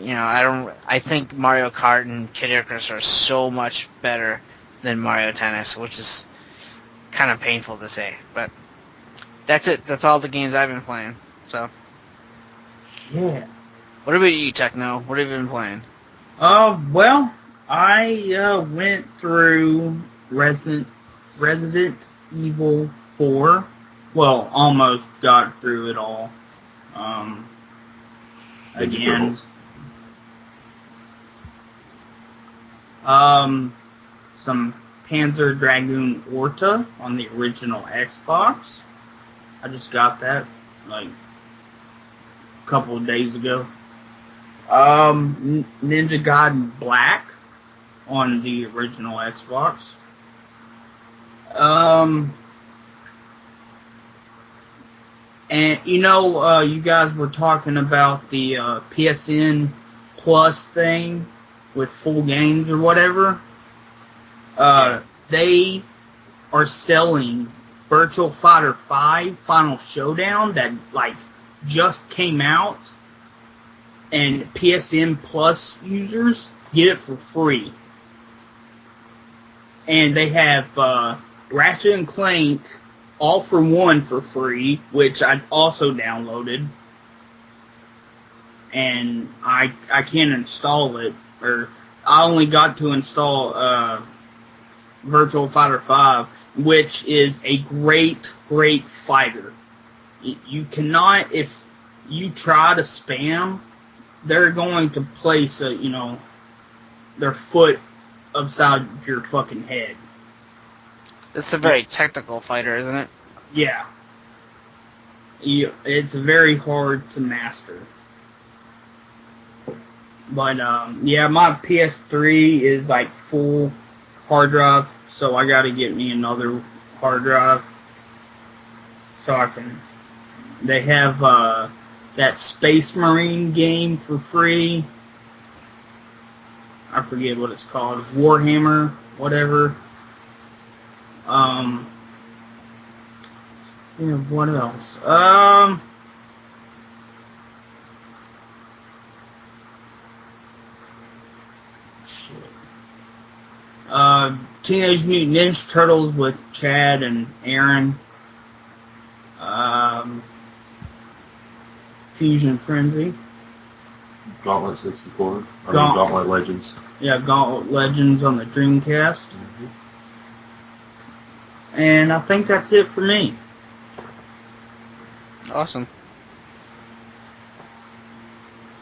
I think Mario Kart and Kid Icarus are so much better than Mario Tennis, which is kind of painful to say, but that's it. That's all the games I've been playing. So, Yeah. what about you, Techno? What have you been playing? Well, I went through Resident Evil 4. Well, almost got through it all. Again. Some Panzer Dragoon Orta on the original Xbox. I just got that like a couple of days ago. Ninja Gaiden Black on the original Xbox. And you guys were talking about the PSN Plus thing with full games or whatever. They are selling Virtual Fighter 5 Final Showdown that just came out, and PSN Plus users get it for free. And they have Ratchet and Clank All for One for free, which I also downloaded, and I can't install it, or I only got to install Virtual Fighter 5, which is a great fighter. You cannot, if you try to spam, they're going to place their foot upside your fucking head. It's a very technical fighter, isn't it? Yeah. It's very hard to master. But, yeah, my PS3 is, full hard drive, so I gotta get me another hard drive. So I can... They have, that Space Marine game for free. I forget what it's called. Warhammer, whatever. Yeah, what else? Teenage Mutant Ninja Turtles with Chad and Aaron. Fusion Frenzy. Gauntlet 64. Gauntlet Legends. Yeah, Gauntlet Legends on the Dreamcast. And I think that's it for me. Awesome.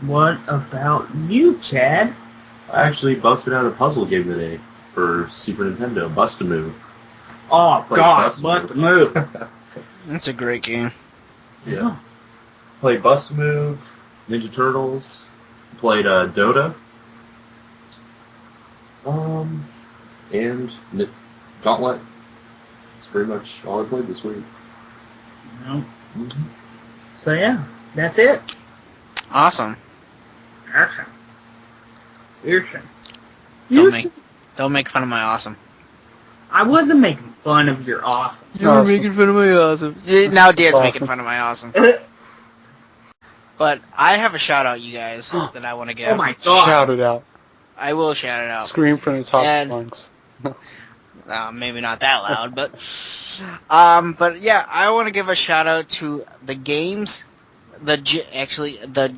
What about you, Chad? I actually busted out a puzzle game today for Super Nintendo, Bust-A-Move. Oh, Played God, Bust a Move. That's a great game. Yeah. Played Bust-A-Move, Ninja Turtles, played Dota, and Gauntlet. That's pretty much all I played this week. No. So yeah, that's it. Awesome. Awesome. Don't make fun of my awesome. I wasn't making fun of your awesome. You were making fun of my awesome. Now Dan's Awesome. making fun of my awesome. But I have a shout out, you guys, that I want to give. Oh my God. Shout it out. I will shout it out. Scream from the top And- lungs. Maybe not that loud, but yeah, I want to give a shout out to the games the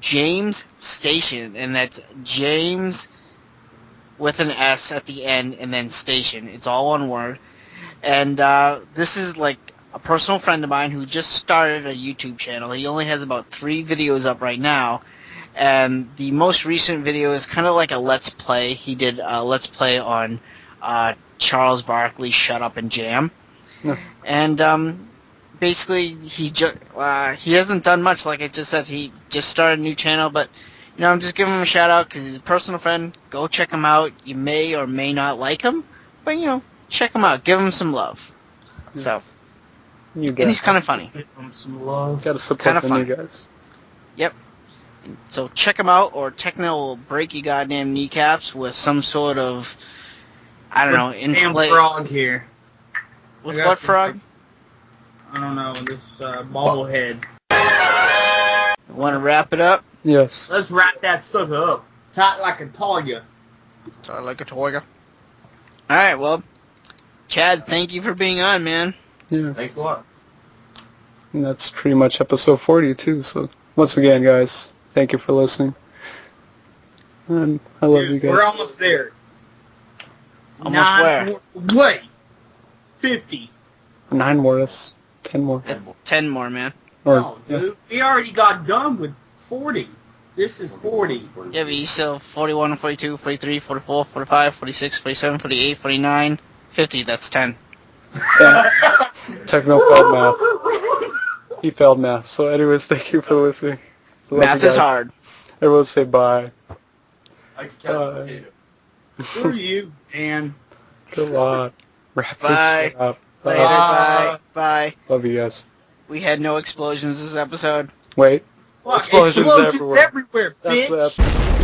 James Station, and that's James with an S at the end and then station. It's all one word. And this is like a personal friend of mine who just started a YouTube channel. He only has about 3 videos up right now. And the most recent video is kind of like a Let's Play. He did a Let's Play on Charles Barkley's Shut Up and Jam. No. And basically, he hasn't done much, like I just said. He just started a new channel, but I'm just giving him a shout out because he's a personal friend. Go check him out. You may or may not like him, but check him out. Give him some love. So, and he's kind of funny. Give them some love. Gotta support the new guys. Yep. So check him out, or Techno will break your goddamn kneecaps with some sort of, I don't know, Damn frog here. With what frog? I don't know, this bobblehead. Want to wrap it up? Yes. Let's wrap that sucker up. Tight like a toya. Tight like a toya. Alright, well, Chad, thank you for being on, man. Yeah. Thanks a lot. And that's pretty much episode 40 too, so once again guys, thank you for listening. And I love you guys. We're almost there. Almost where? Wait. 50. 9 more, that's 10 more. 10 more, man. No, dude. We already got done with 40. This is 40. Yeah, but you still 41, 42, 43, 44, 45, 46, 47, 48, 49, 50, that's 10. Yeah. Techno failed math. He failed math. So anyways, thank you for listening. Love Math you is guys. hard. Everyone say bye. I can catch a potato. Screw you, Dan. Come on. Wrap this Bye. shit up. Later, bye. Bye. Love you guys. We had no explosions this episode. Wait. Look, Explosions everywhere. everywhere, That's bitch. the episode.